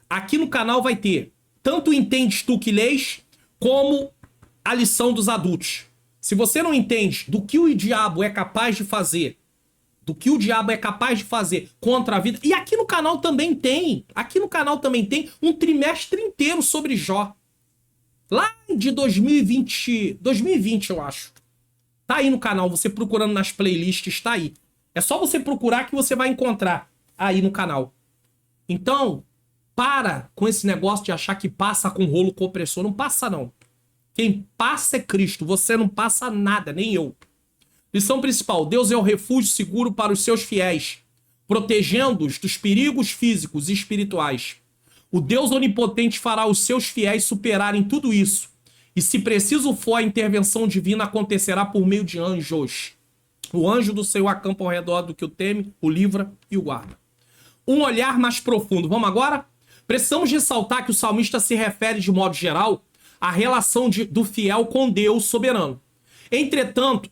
Aqui no canal vai ter tanto Entendes Tu que Lês, como a lição dos adultos. Se você não entende do que o diabo é capaz de fazer, contra a vida, e aqui no canal também tem, um trimestre inteiro sobre Jó. Lá de 2020 eu acho. Tá aí no canal, você procurando nas playlists, tá aí. É só você procurar que você vai encontrar aí no canal. Então, para com esse negócio de achar que passa com rolo compressor. Não passa, não. Quem passa é Cristo. Você não passa nada, nem eu. Lição principal. Deus é o refúgio seguro para os seus fiéis, protegendo-os dos perigos físicos e espirituais. O Deus onipotente fará os seus fiéis superarem tudo isso E se preciso for, a intervenção divina acontecerá por meio de anjos. O anjo do Senhor acampa ao redor do que o teme, o livra e o guarda. Um olhar mais profundo. Vamos agora? Precisamos ressaltar que o salmista se refere, de modo geral, à relação do fiel com Deus soberano. Entretanto,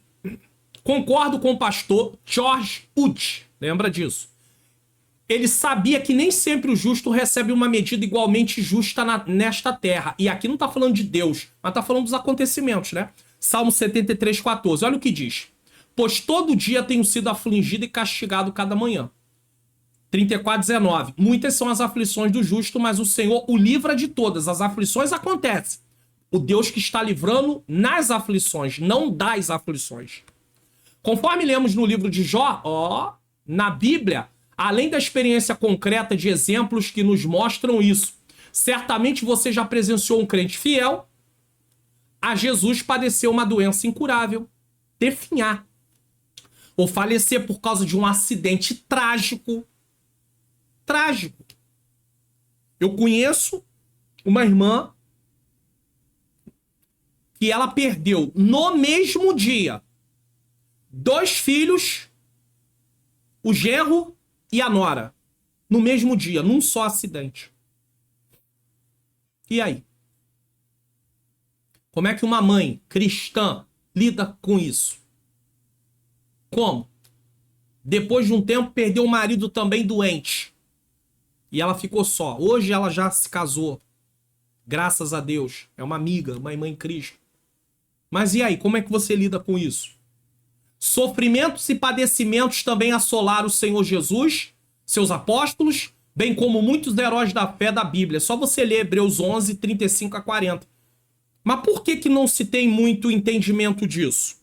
concordo com o pastor George Wood. Lembra disso? Ele sabia que nem sempre o justo recebe uma medida igualmente justa nesta terra. E aqui não está falando de Deus, mas está falando dos acontecimentos, né? Salmo 73, 14. Olha o que diz. Pois todo dia tenho sido afligido e castigado cada manhã. 34, 19. Muitas são as aflições do justo, mas o Senhor o livra de todas. As aflições acontecem. O Deus que está livrando nas aflições, não das aflições. Conforme lemos no livro de Jó, na Bíblia, além da experiência concreta de exemplos que nos mostram isso, certamente você já presenciou um crente fiel a Jesus padecer uma doença incurável, definhar, ou falecer por causa de um acidente trágico. Trágico. Eu conheço uma irmã que ela perdeu no mesmo dia 2 filhos, o genro e a nora, no mesmo dia, num só acidente. E aí? Como é que uma mãe cristã lida com isso? Como? Depois de um tempo, perdeu o marido também doente. E ela ficou só. Hoje ela já se casou. Graças a Deus. É uma amiga, uma irmã em Cristo. Mas e aí? Como é que você lida com isso? Sofrimentos e padecimentos também assolaram o Senhor Jesus, seus apóstolos, bem como muitos heróis da fé da Bíblia. É só você ler Hebreus 11, 35 a 40. Mas por que não se tem muito entendimento disso?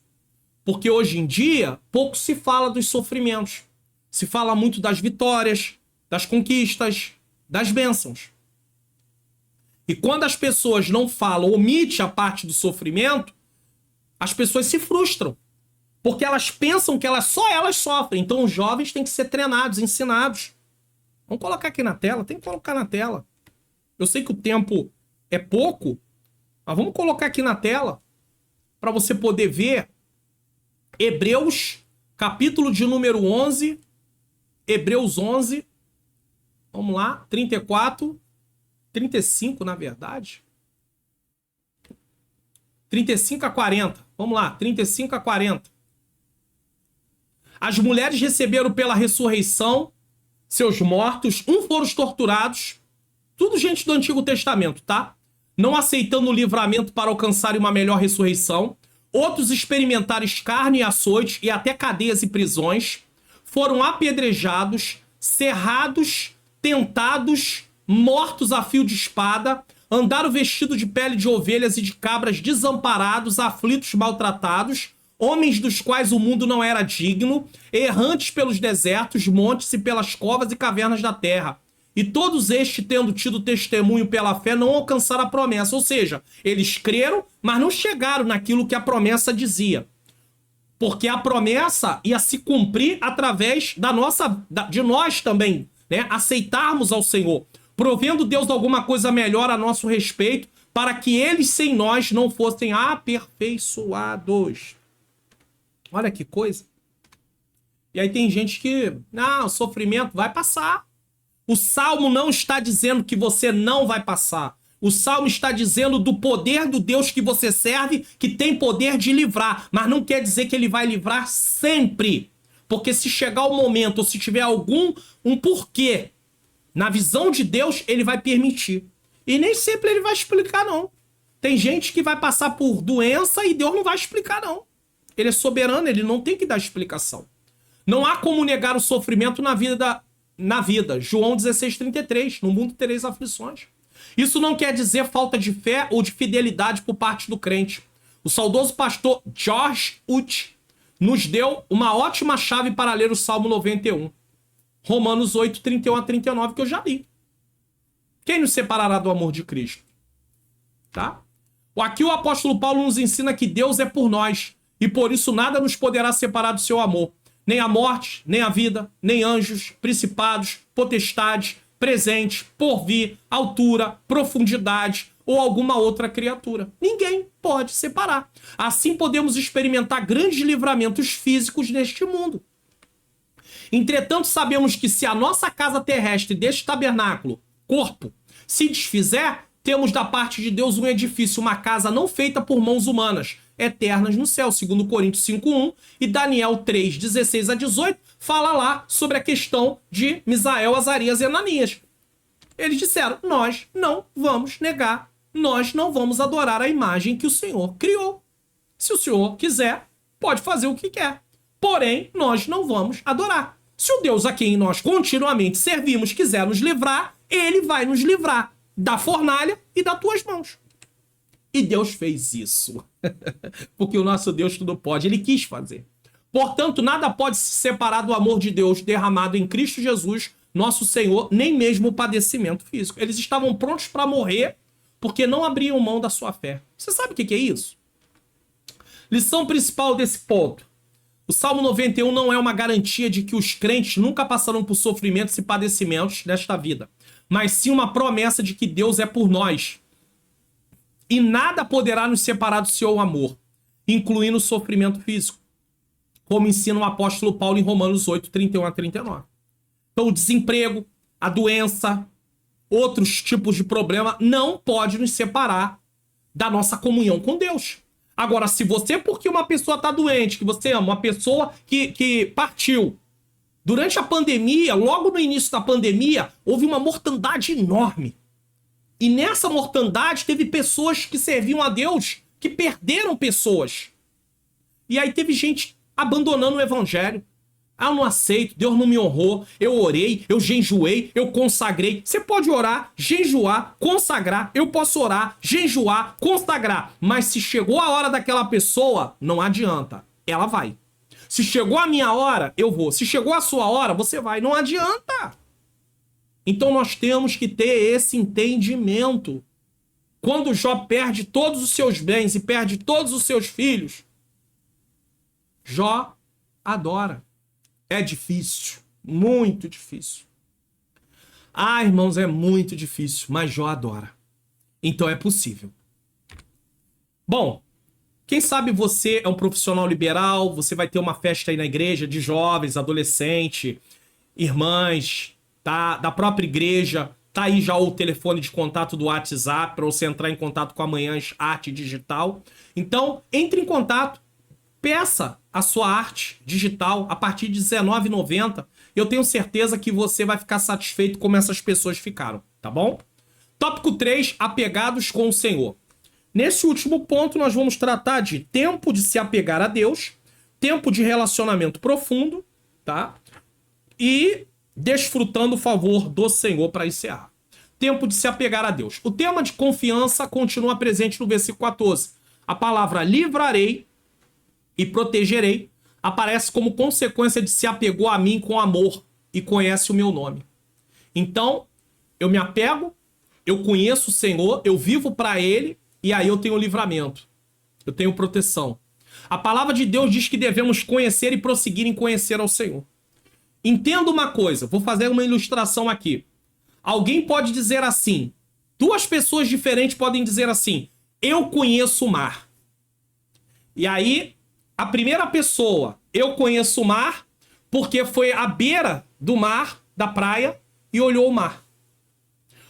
Porque hoje em dia, pouco se fala dos sofrimentos. Se fala muito das vitórias, das conquistas, das bênçãos. E quando as pessoas não falam, omite a parte do sofrimento, as pessoas se frustram. Porque elas pensam que só elas sofrem. Então os jovens têm que ser treinados, ensinados. Vamos colocar aqui na tela? Tem que colocar na tela. Eu sei que o tempo é pouco, mas vamos colocar aqui na tela para você poder ver Hebreus, capítulo de número 11, Hebreus 11, vamos lá, 34, 35 na verdade. 35 a 40, vamos lá, 35 a 40. As mulheres receberam pela ressurreição seus mortos, foram os torturados, tudo gente do Antigo Testamento, tá? Não aceitando o livramento para alcançarem uma melhor ressurreição. Outros experimentaram escárnio e açoite e até cadeias e prisões. Foram apedrejados, cerrados, tentados, mortos a fio de espada. Andaram vestidos de pele de ovelhas e de cabras, desamparados, aflitos, maltratados. Homens dos quais o mundo não era digno, errantes pelos desertos, montes e pelas covas e cavernas da terra. E todos estes, tendo tido testemunho pela fé, não alcançaram a promessa. Ou seja, eles creram, mas não chegaram naquilo que a promessa dizia. Porque a promessa ia se cumprir através de nós também, né? Aceitarmos ao Senhor, provendo Deus alguma coisa melhor a nosso respeito, para que eles sem nós não fossem aperfeiçoados. Olha que coisa. E aí tem gente que, o sofrimento vai passar. O Salmo não está dizendo que você não vai passar. O Salmo está dizendo do poder do Deus que você serve, que tem poder de livrar. Mas não quer dizer que ele vai livrar sempre. Porque se chegar o momento, ou se tiver um porquê, na visão de Deus, ele vai permitir. E nem sempre ele vai explicar, não. Tem gente que vai passar por doença e Deus não vai explicar, não. Ele é soberano, ele não tem que dar explicação. Não há como negar o sofrimento na vida. João 16:33. No mundo tereis aflições. Isso não quer dizer falta de fé ou de fidelidade por parte do crente. O saudoso pastor George Wood nos deu uma ótima chave para ler o Salmo 91. Romanos 8, 31 a 39, que eu já li. Quem nos separará do amor de Cristo? Tá? Aqui o apóstolo Paulo nos ensina que Deus é por nós. E por isso nada nos poderá separar do seu amor. Nem a morte, nem a vida, nem anjos, principados, potestades, presente, porvir, altura, profundidade, ou alguma outra criatura. Ninguém pode separar. Assim podemos experimentar grandes livramentos físicos neste mundo. Entretanto, sabemos que se a nossa casa terrestre deste tabernáculo, corpo, se desfizer, temos da parte de Deus um edifício, uma casa não feita por mãos humanas, eternas no céu, segundo Coríntios 5:1, e Daniel 3:16-18, fala lá sobre a questão de Misael, Azarias e Ananias. Eles disseram, nós não vamos negar, nós não vamos adorar a imagem que o Senhor criou. Se o Senhor quiser, pode fazer o que quer. Porém, nós não vamos adorar. Se o Deus a quem nós continuamente servimos quiser nos livrar, ele vai nos livrar da fornalha e das tuas mãos. E Deus fez isso. Porque o nosso Deus tudo pode. Ele quis fazer. Portanto, nada pode se separar do amor de Deus derramado em Cristo Jesus, nosso Senhor, nem mesmo o padecimento físico. Eles estavam prontos para morrer porque não abriam mão da sua fé. Você sabe o que é isso? Lição principal desse ponto. O Salmo 91 não é uma garantia de que os crentes nunca passarão por sofrimentos e padecimentos desta vida, mas sim uma promessa de que Deus é por nós. E nada poderá nos separar do seu amor, incluindo o sofrimento físico, como ensina o apóstolo Paulo em Romanos 8:31-39. Então o desemprego, a doença, outros tipos de problema não pode nos separar da nossa comunhão com Deus. Agora, se você, porque uma pessoa está doente, que você ama, uma pessoa que partiu, durante a pandemia, logo no início da pandemia, houve uma mortandade enorme. E nessa mortandade teve pessoas que serviam a Deus, que perderam pessoas. E aí teve gente abandonando o evangelho. Ah, eu não aceito, Deus não me honrou, eu orei, eu jejuei, eu consagrei. Você pode orar, jejuar, consagrar, eu posso orar, jejuar, consagrar. Mas se chegou a hora daquela pessoa, não adianta, ela vai. Se chegou a minha hora, eu vou. Se chegou a sua hora, você vai. Não adianta. Então nós temos que ter esse entendimento. Quando Jó perde todos os seus bens e perde todos os seus filhos, Jó adora. É difícil, muito difícil. Ah, irmãos, é muito difícil, mas Jó adora. Então é possível. Bom, quem sabe você é um profissional liberal, você vai ter uma festa aí na igreja de jovens, adolescentes, irmãs, tá? Da própria igreja. Tá aí já o telefone de contato do WhatsApp para você entrar em contato com a Manhãs Arte Digital. Então, entre em contato. Peça a sua arte digital a partir de R$19,90. Eu tenho certeza que você vai ficar satisfeito como essas pessoas ficaram, tá bom? Tópico 3, apegados com o Senhor. Nesse último ponto, nós vamos tratar de tempo de se apegar a Deus, tempo de relacionamento profundo, tá? E desfrutando o favor do Senhor para encerrar. Tempo de se apegar a Deus. O tema de confiança continua presente no versículo 14. A palavra livrarei e protegerei aparece como consequência de se apegou a mim com amor e conhece o meu nome. Então, eu me apego, eu conheço o Senhor, eu vivo para Ele e aí eu tenho livramento, eu tenho proteção. A palavra de Deus diz que devemos conhecer e prosseguir em conhecer ao Senhor. Entenda uma coisa, vou fazer uma ilustração aqui. Alguém pode dizer assim, duas pessoas diferentes podem dizer assim, eu conheço o mar. E aí, a primeira pessoa, eu conheço o mar, porque foi à beira do mar, da praia, e olhou o mar.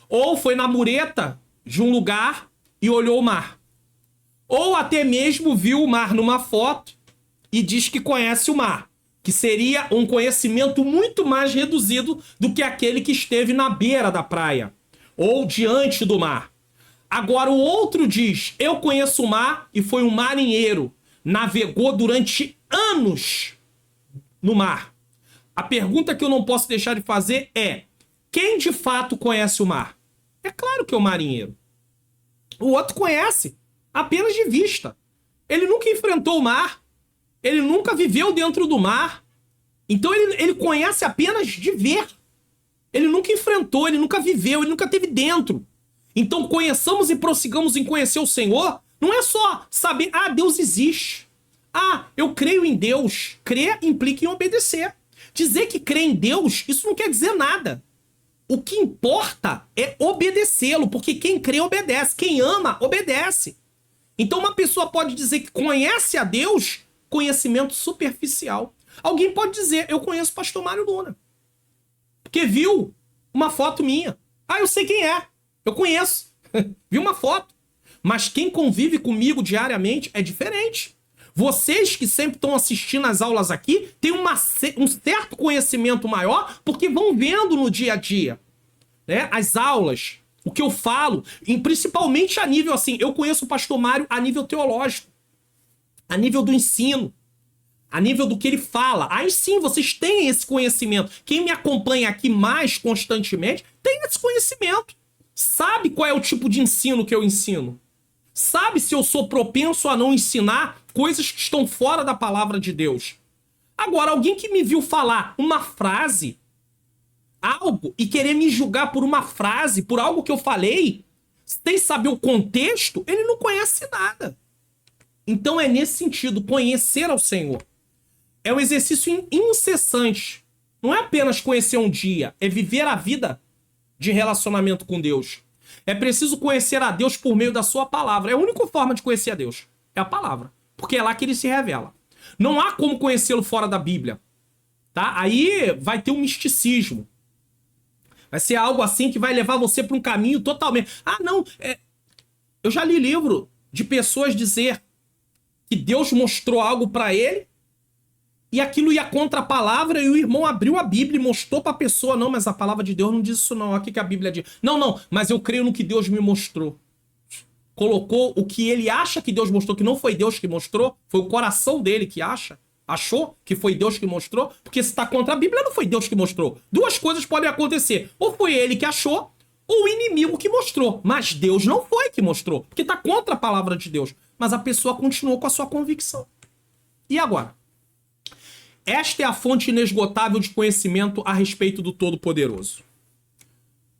Ou foi na mureta de um lugar e olhou o mar. Ou até mesmo viu o mar numa foto e diz que conhece o mar, que seria um conhecimento muito mais reduzido do que aquele que esteve na beira da praia, ou diante do mar. Agora o outro diz, eu conheço o mar e foi um marinheiro, navegou durante anos no mar. A pergunta que eu não posso deixar de fazer é, quem de fato conhece o mar? É claro que é o marinheiro. O outro conhece, apenas de vista. Ele nunca enfrentou o mar, ele nunca viveu dentro do mar, então ele conhece apenas de ver. Ele nunca enfrentou, ele nunca viveu, ele nunca esteve dentro. Então conheçamos e prossigamos em conhecer o Senhor. Não é só saber, ah, Deus existe. Ah, eu creio em Deus. Crer implica em obedecer. Dizer que crê em Deus, isso não quer dizer nada. O que importa é obedecê-lo, porque quem crê obedece, quem ama obedece. Então uma pessoa pode dizer que conhece a Deus, conhecimento superficial. Alguém pode dizer, eu conheço o pastor Mário Luna, porque viu uma foto minha. Ah, eu sei quem é, eu conheço, vi uma foto. Mas quem convive comigo diariamente é diferente. Vocês que sempre estão assistindo às aulas aqui, têm um certo conhecimento maior, porque vão vendo no dia a dia, né, as aulas, o que eu falo, e principalmente a nível assim, eu conheço o pastor Mário a nível teológico, a nível do ensino, a nível do que ele fala. Aí sim, vocês têm esse conhecimento. Quem me acompanha aqui mais constantemente tem esse conhecimento. Sabe qual é o tipo de ensino que eu ensino. Sabe se eu sou propenso a não ensinar coisas que estão fora da palavra de Deus. Agora, alguém que me viu falar uma frase, algo, e querer me julgar por uma frase, por algo que eu falei, sem saber o contexto, ele não conhece nada. Então é nesse sentido, conhecer ao Senhor. É um exercício incessante. Não é apenas conhecer um dia, é viver a vida de relacionamento com Deus. É preciso conhecer a Deus por meio da sua palavra. É a única forma de conhecer a Deus. É a palavra. Porque é lá que ele se revela. Não há como conhecê-lo fora da Bíblia. Tá? Aí vai ter um misticismo. Vai ser algo assim que vai levar você para um caminho totalmente... Ah, não. Eu já li livro de pessoas dizer que Deus mostrou algo para ele e aquilo ia contra a palavra e o irmão abriu a Bíblia e mostrou para a pessoa. Não, mas a palavra de Deus não diz isso não. Olha o que a Bíblia diz. Não, mas eu creio no que Deus me mostrou. Colocou o que ele acha que Deus mostrou, que não foi Deus que mostrou, foi o coração dele que achou que foi Deus que mostrou, porque se está contra a Bíblia, não foi Deus que mostrou. Duas coisas podem acontecer. Ou foi ele que achou, ou o inimigo que mostrou. Mas Deus não foi que mostrou, porque está contra a palavra de Deus. Mas a pessoa continuou com a sua convicção. E agora? Esta é a fonte inesgotável de conhecimento a respeito do Todo-Poderoso.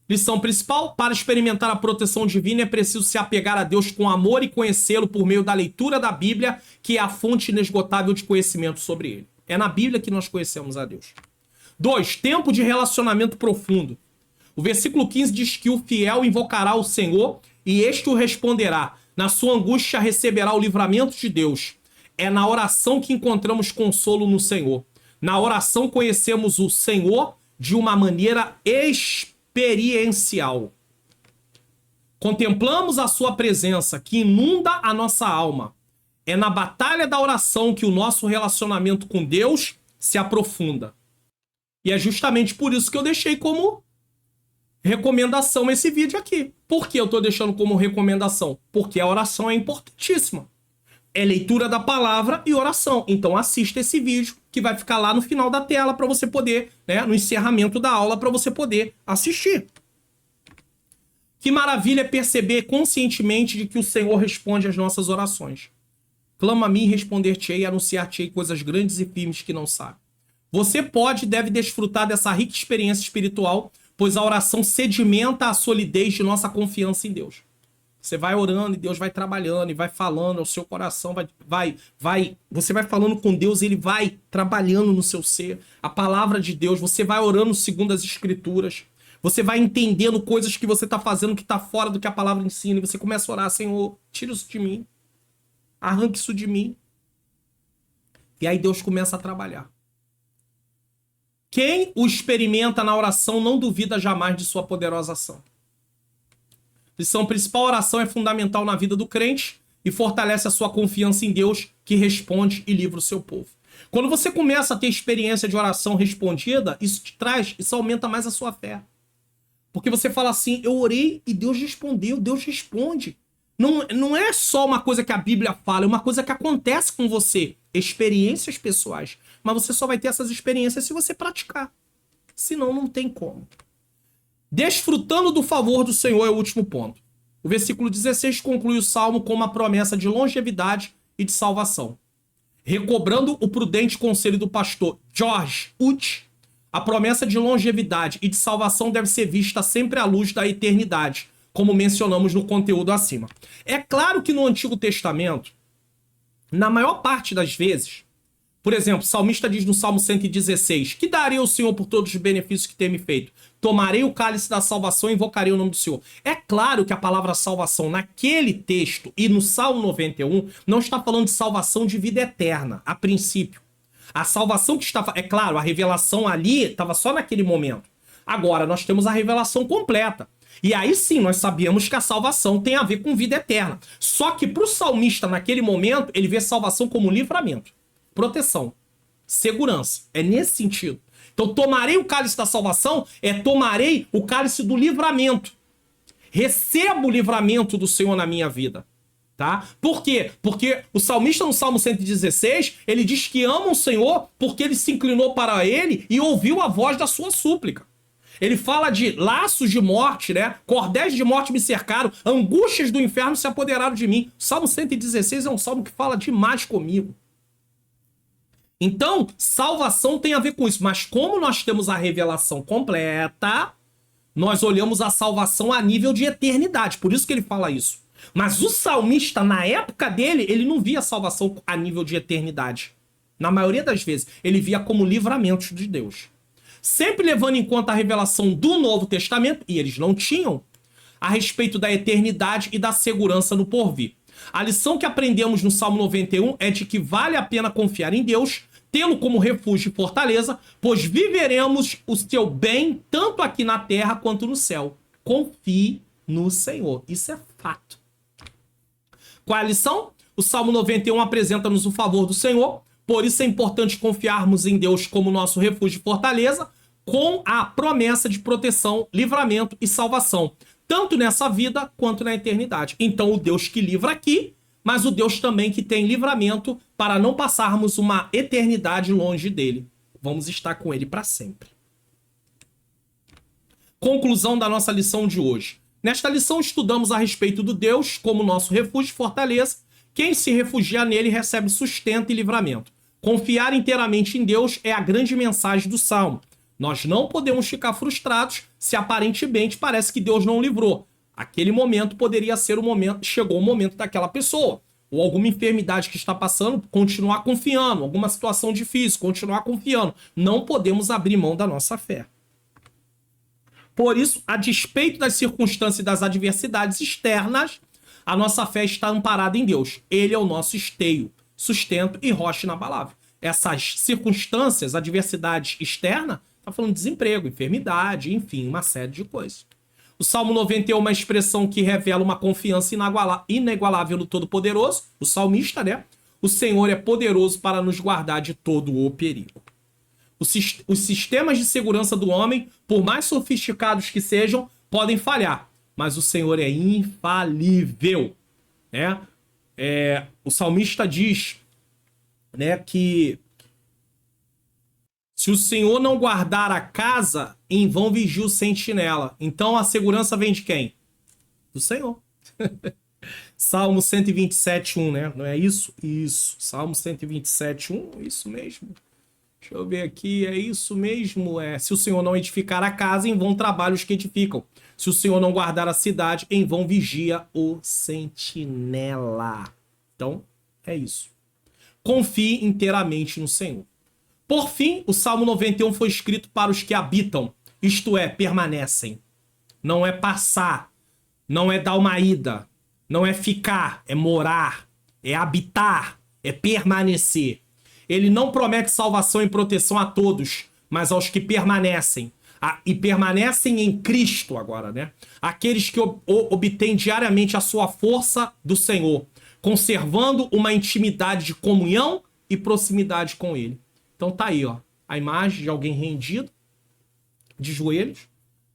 Lição principal: para experimentar a proteção divina é preciso se apegar a Deus com amor e conhecê-lo por meio da leitura da Bíblia, que é a fonte inesgotável de conhecimento sobre ele. É na Bíblia que nós conhecemos a Deus. 2. Tempo de relacionamento profundo. O versículo 15 diz que o fiel invocará o Senhor e este o responderá. Na sua angústia receberá o livramento de Deus. É na oração que encontramos consolo no Senhor. Na oração conhecemos o Senhor de uma maneira experiencial. Contemplamos a sua presença que inunda a nossa alma. É na batalha da oração que o nosso relacionamento com Deus se aprofunda. E é justamente por isso que eu deixei como recomendação esse vídeo aqui. Por que eu estou deixando como recomendação? Porque a oração é importantíssima. É leitura da palavra e oração. Então assista esse vídeo que vai ficar lá no final da tela para você poder, né, no encerramento da aula, para você poder assistir. Que maravilha é perceber conscientemente de que o Senhor responde às nossas orações. Clama a mim e responder-te-ei e anunciar-te-ei coisas grandes e firmes que não sabe. Você pode e deve desfrutar dessa rica experiência espiritual, pois a oração sedimenta a solidez de nossa confiança em Deus. Você vai orando e Deus vai trabalhando e vai falando, o seu coração você vai falando com Deus e ele vai trabalhando no seu ser. A palavra de Deus, você vai orando segundo as escrituras. Você vai entendendo coisas que você está fazendo que está fora do que a palavra ensina. E você começa a orar: Senhor, tira isso de mim. Arranque isso de mim. E aí Deus começa a trabalhar. Quem o experimenta na oração não duvida jamais de sua poderosa ação. Lição principal: a oração é fundamental na vida do crente e fortalece a sua confiança em Deus, que responde e livra o seu povo. Quando você começa a ter experiência de oração respondida, isso aumenta mais a sua fé. Porque você fala assim: eu orei e Deus respondeu, Deus responde. Não é só uma coisa que a Bíblia fala, é uma coisa que acontece com você. Experiências pessoais. Mas você só vai ter essas experiências se você praticar. Senão não tem como. Desfrutando do favor do Senhor é o último ponto. O versículo 16 conclui o salmo com uma promessa de longevidade e de salvação. Recobrando o prudente conselho do pastor George Uth, a promessa de longevidade e de salvação deve ser vista sempre à luz da eternidade, como mencionamos no conteúdo acima. É claro que no Antigo Testamento, na maior parte das vezes, Por exemplo, o salmista diz no Salmo 116: que daria o Senhor por todos os benefícios que tem me feito? Tomarei o cálice da salvação e invocarei o nome do Senhor. É claro que a palavra salvação naquele texto e no Salmo 91 não está falando de salvação de vida eterna, a princípio. A salvação que estava... É claro, a revelação ali estava só naquele momento. Agora, nós temos a revelação completa. E aí sim, nós sabemos que a salvação tem a ver com vida eterna. Só que para o salmista, naquele momento, ele vê salvação como livramento, proteção, segurança. É nesse sentido. Então, tomarei o cálice da salvação, tomarei o cálice do livramento. Recebo o livramento do Senhor na minha vida. Tá? Por quê? Porque o salmista no Salmo 116, ele diz que ama o Senhor porque ele se inclinou para ele e ouviu a voz da sua súplica. Ele fala de laços de morte, né? Cordéis de morte me cercaram, angústias do inferno se apoderaram de mim. O Salmo 116 é um salmo que fala demais comigo. Então, salvação tem a ver com isso. Mas como nós temos a revelação completa, nós olhamos a salvação a nível de eternidade. Por isso que ele fala isso. Mas o salmista, na época dele, ele não via a salvação a nível de eternidade. Na maioria das vezes, ele via como livramentos de Deus. Sempre levando em conta a revelação do Novo Testamento, e eles não tinham, a respeito da eternidade e da segurança no porvir. A lição que aprendemos no Salmo 91 é de que vale a pena confiar em Deus, tê-lo como refúgio e fortaleza, pois viveremos o seu bem tanto aqui na terra quanto no céu. Confie no Senhor. Isso é fato. Qual é a lição? O Salmo 91 apresenta-nos o favor do Senhor, por isso é importante confiarmos em Deus como nosso refúgio e fortaleza, com a promessa de proteção, livramento e salvação, tanto nessa vida quanto na eternidade. Então, o Deus que livra aqui, mas o Deus também que tem livramento para não passarmos uma eternidade longe dele. Vamos estar com ele para sempre. Conclusão da nossa lição de hoje. Nesta lição, estudamos a respeito do Deus como nosso refúgio e fortaleza. Quem se refugia nele recebe sustento e livramento. Confiar inteiramente em Deus é a grande mensagem do Salmo. Nós não podemos ficar frustrados se aparentemente parece que Deus não o livrou. Aquele momento poderia ser o momento, chegou o momento daquela pessoa. Ou alguma enfermidade que está passando, continuar confiando. Alguma situação difícil, continuar confiando. Não podemos abrir mão da nossa fé. Por isso, a despeito das circunstâncias e das adversidades externas, a nossa fé está amparada em Deus. Ele é o nosso esteio, sustento e rocha inabalável. Essas circunstâncias, adversidades externas, está falando de desemprego, enfermidade, enfim, uma série de coisas. O Salmo 90 é uma expressão que revela uma confiança inigualável no Todo-Poderoso, o salmista, né? O Senhor é poderoso para nos guardar de todo o perigo. Os sistemas de segurança do homem, por mais sofisticados que sejam, podem falhar, mas o Senhor é infalível, né? O salmista diz, né, que se o Senhor não guardar a casa, em vão vigia o sentinela. Então a segurança vem de quem? Do Senhor. Salmo 127:1, né? Não é isso? Isso. Salmo 127:1, isso mesmo. Deixa eu ver aqui, é isso mesmo. Se o Senhor não edificar a casa, em vão trabalham os que edificam. Se o Senhor não guardar a cidade, em vão vigia o sentinela. Então, é isso. Confie inteiramente no Senhor. Por fim, o Salmo 91 foi escrito para os que habitam, isto é, permanecem. Não é passar, não é dar uma ida, não é ficar, é morar, é habitar, é permanecer. Ele não promete salvação e proteção a todos, mas aos que permanecem. E permanecem em Cristo agora, né? Aqueles que obtêm diariamente a sua força do Senhor, conservando uma intimidade de comunhão e proximidade com Ele. Então tá aí, ó, a imagem de alguém rendido, de joelhos,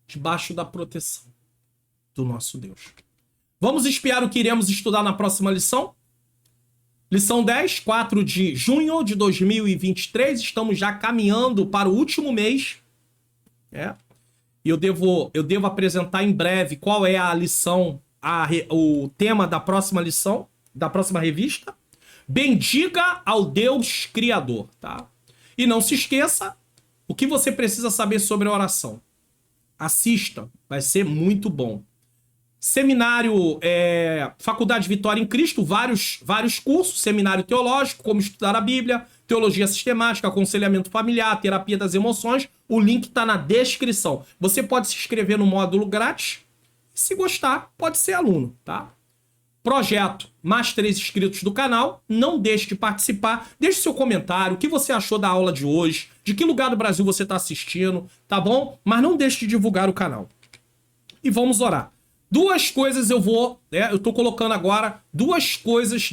debaixo da proteção do nosso Deus. Vamos espiar o que iremos estudar na próxima lição? Lição 10, 4 de junho de 2023. Estamos já caminhando para o último mês. E eu devo apresentar em breve qual é a lição, o tema da próxima lição, da próxima revista. Bendiga ao Deus Criador, tá? E não se esqueça o que você precisa saber sobre a oração. Assista, vai ser muito bom. Seminário, Faculdade Vitória em Cristo, vários cursos, seminário teológico, como estudar a Bíblia, teologia sistemática, aconselhamento familiar, terapia das emoções. O link está na descrição. Você pode se inscrever no módulo grátis. Se gostar, pode ser aluno, tá? Projeto, mais 3 inscritos do canal. Não deixe de participar. Deixe seu comentário, o que você achou da aula de hoje, de que lugar do Brasil você está assistindo, tá bom? Mas não deixe de divulgar o canal. E vamos orar. Duas coisas eu tô colocando agora duas coisas,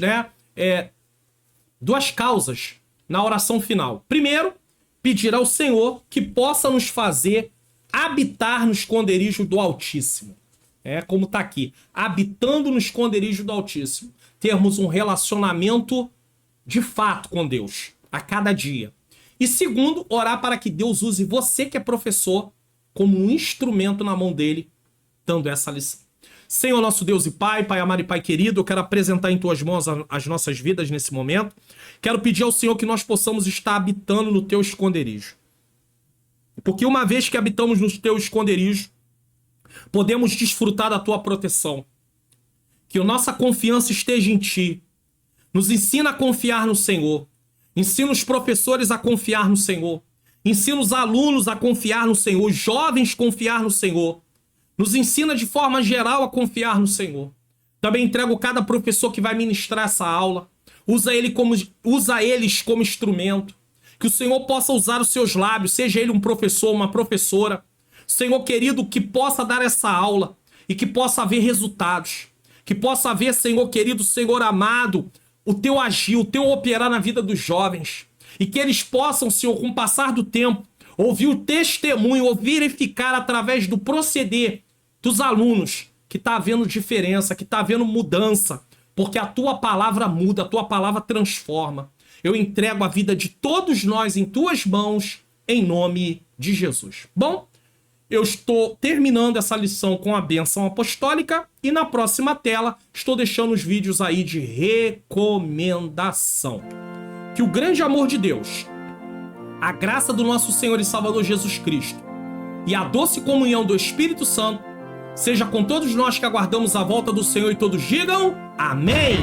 duas causas na oração final. Primeiro, pedir ao Senhor que possa nos fazer habitar no esconderijo do Altíssimo. Como tá aqui, habitando no esconderijo do Altíssimo. Termos um relacionamento de fato com Deus, a cada dia. E segundo, orar para que Deus use você que é professor como um instrumento na mão dele, dando essa lição. Senhor nosso Deus e Pai, Pai amado e Pai querido, eu quero apresentar em Tuas mãos as nossas vidas nesse momento. Quero pedir ao Senhor que nós possamos estar habitando no Teu esconderijo. Porque uma vez que habitamos no Teu esconderijo, podemos desfrutar da Tua proteção. Que a nossa confiança esteja em Ti. Nos ensina a confiar no Senhor. Ensina os professores a confiar no Senhor. Ensina os alunos a confiar no Senhor. Os jovens a confiar no Senhor. Nos ensina de forma geral a confiar no Senhor. Também entrego cada professor que vai ministrar essa aula. Usa eles como instrumento. Que o Senhor possa usar os seus lábios, seja ele um professor, uma professora. Senhor querido, que possa dar essa aula e que possa haver resultados. Que possa haver, Senhor querido, Senhor amado, o Teu agir, o Teu operar na vida dos jovens. E que eles possam, Senhor, com o passar do tempo, ouvir o testemunho, ou verificar através do proceder dos alunos que está havendo diferença, que está havendo mudança. Porque a Tua palavra muda, a Tua palavra transforma. Eu entrego a vida de todos nós em Tuas mãos, em nome de Jesus. Bom, eu estou terminando essa lição com a bênção apostólica e na próxima tela estou deixando os vídeos aí de recomendação. Que o grande amor de Deus, a graça do nosso Senhor e Salvador Jesus Cristo e a doce comunhão do Espírito Santo seja com todos nós que aguardamos a volta do Senhor e todos digam amém!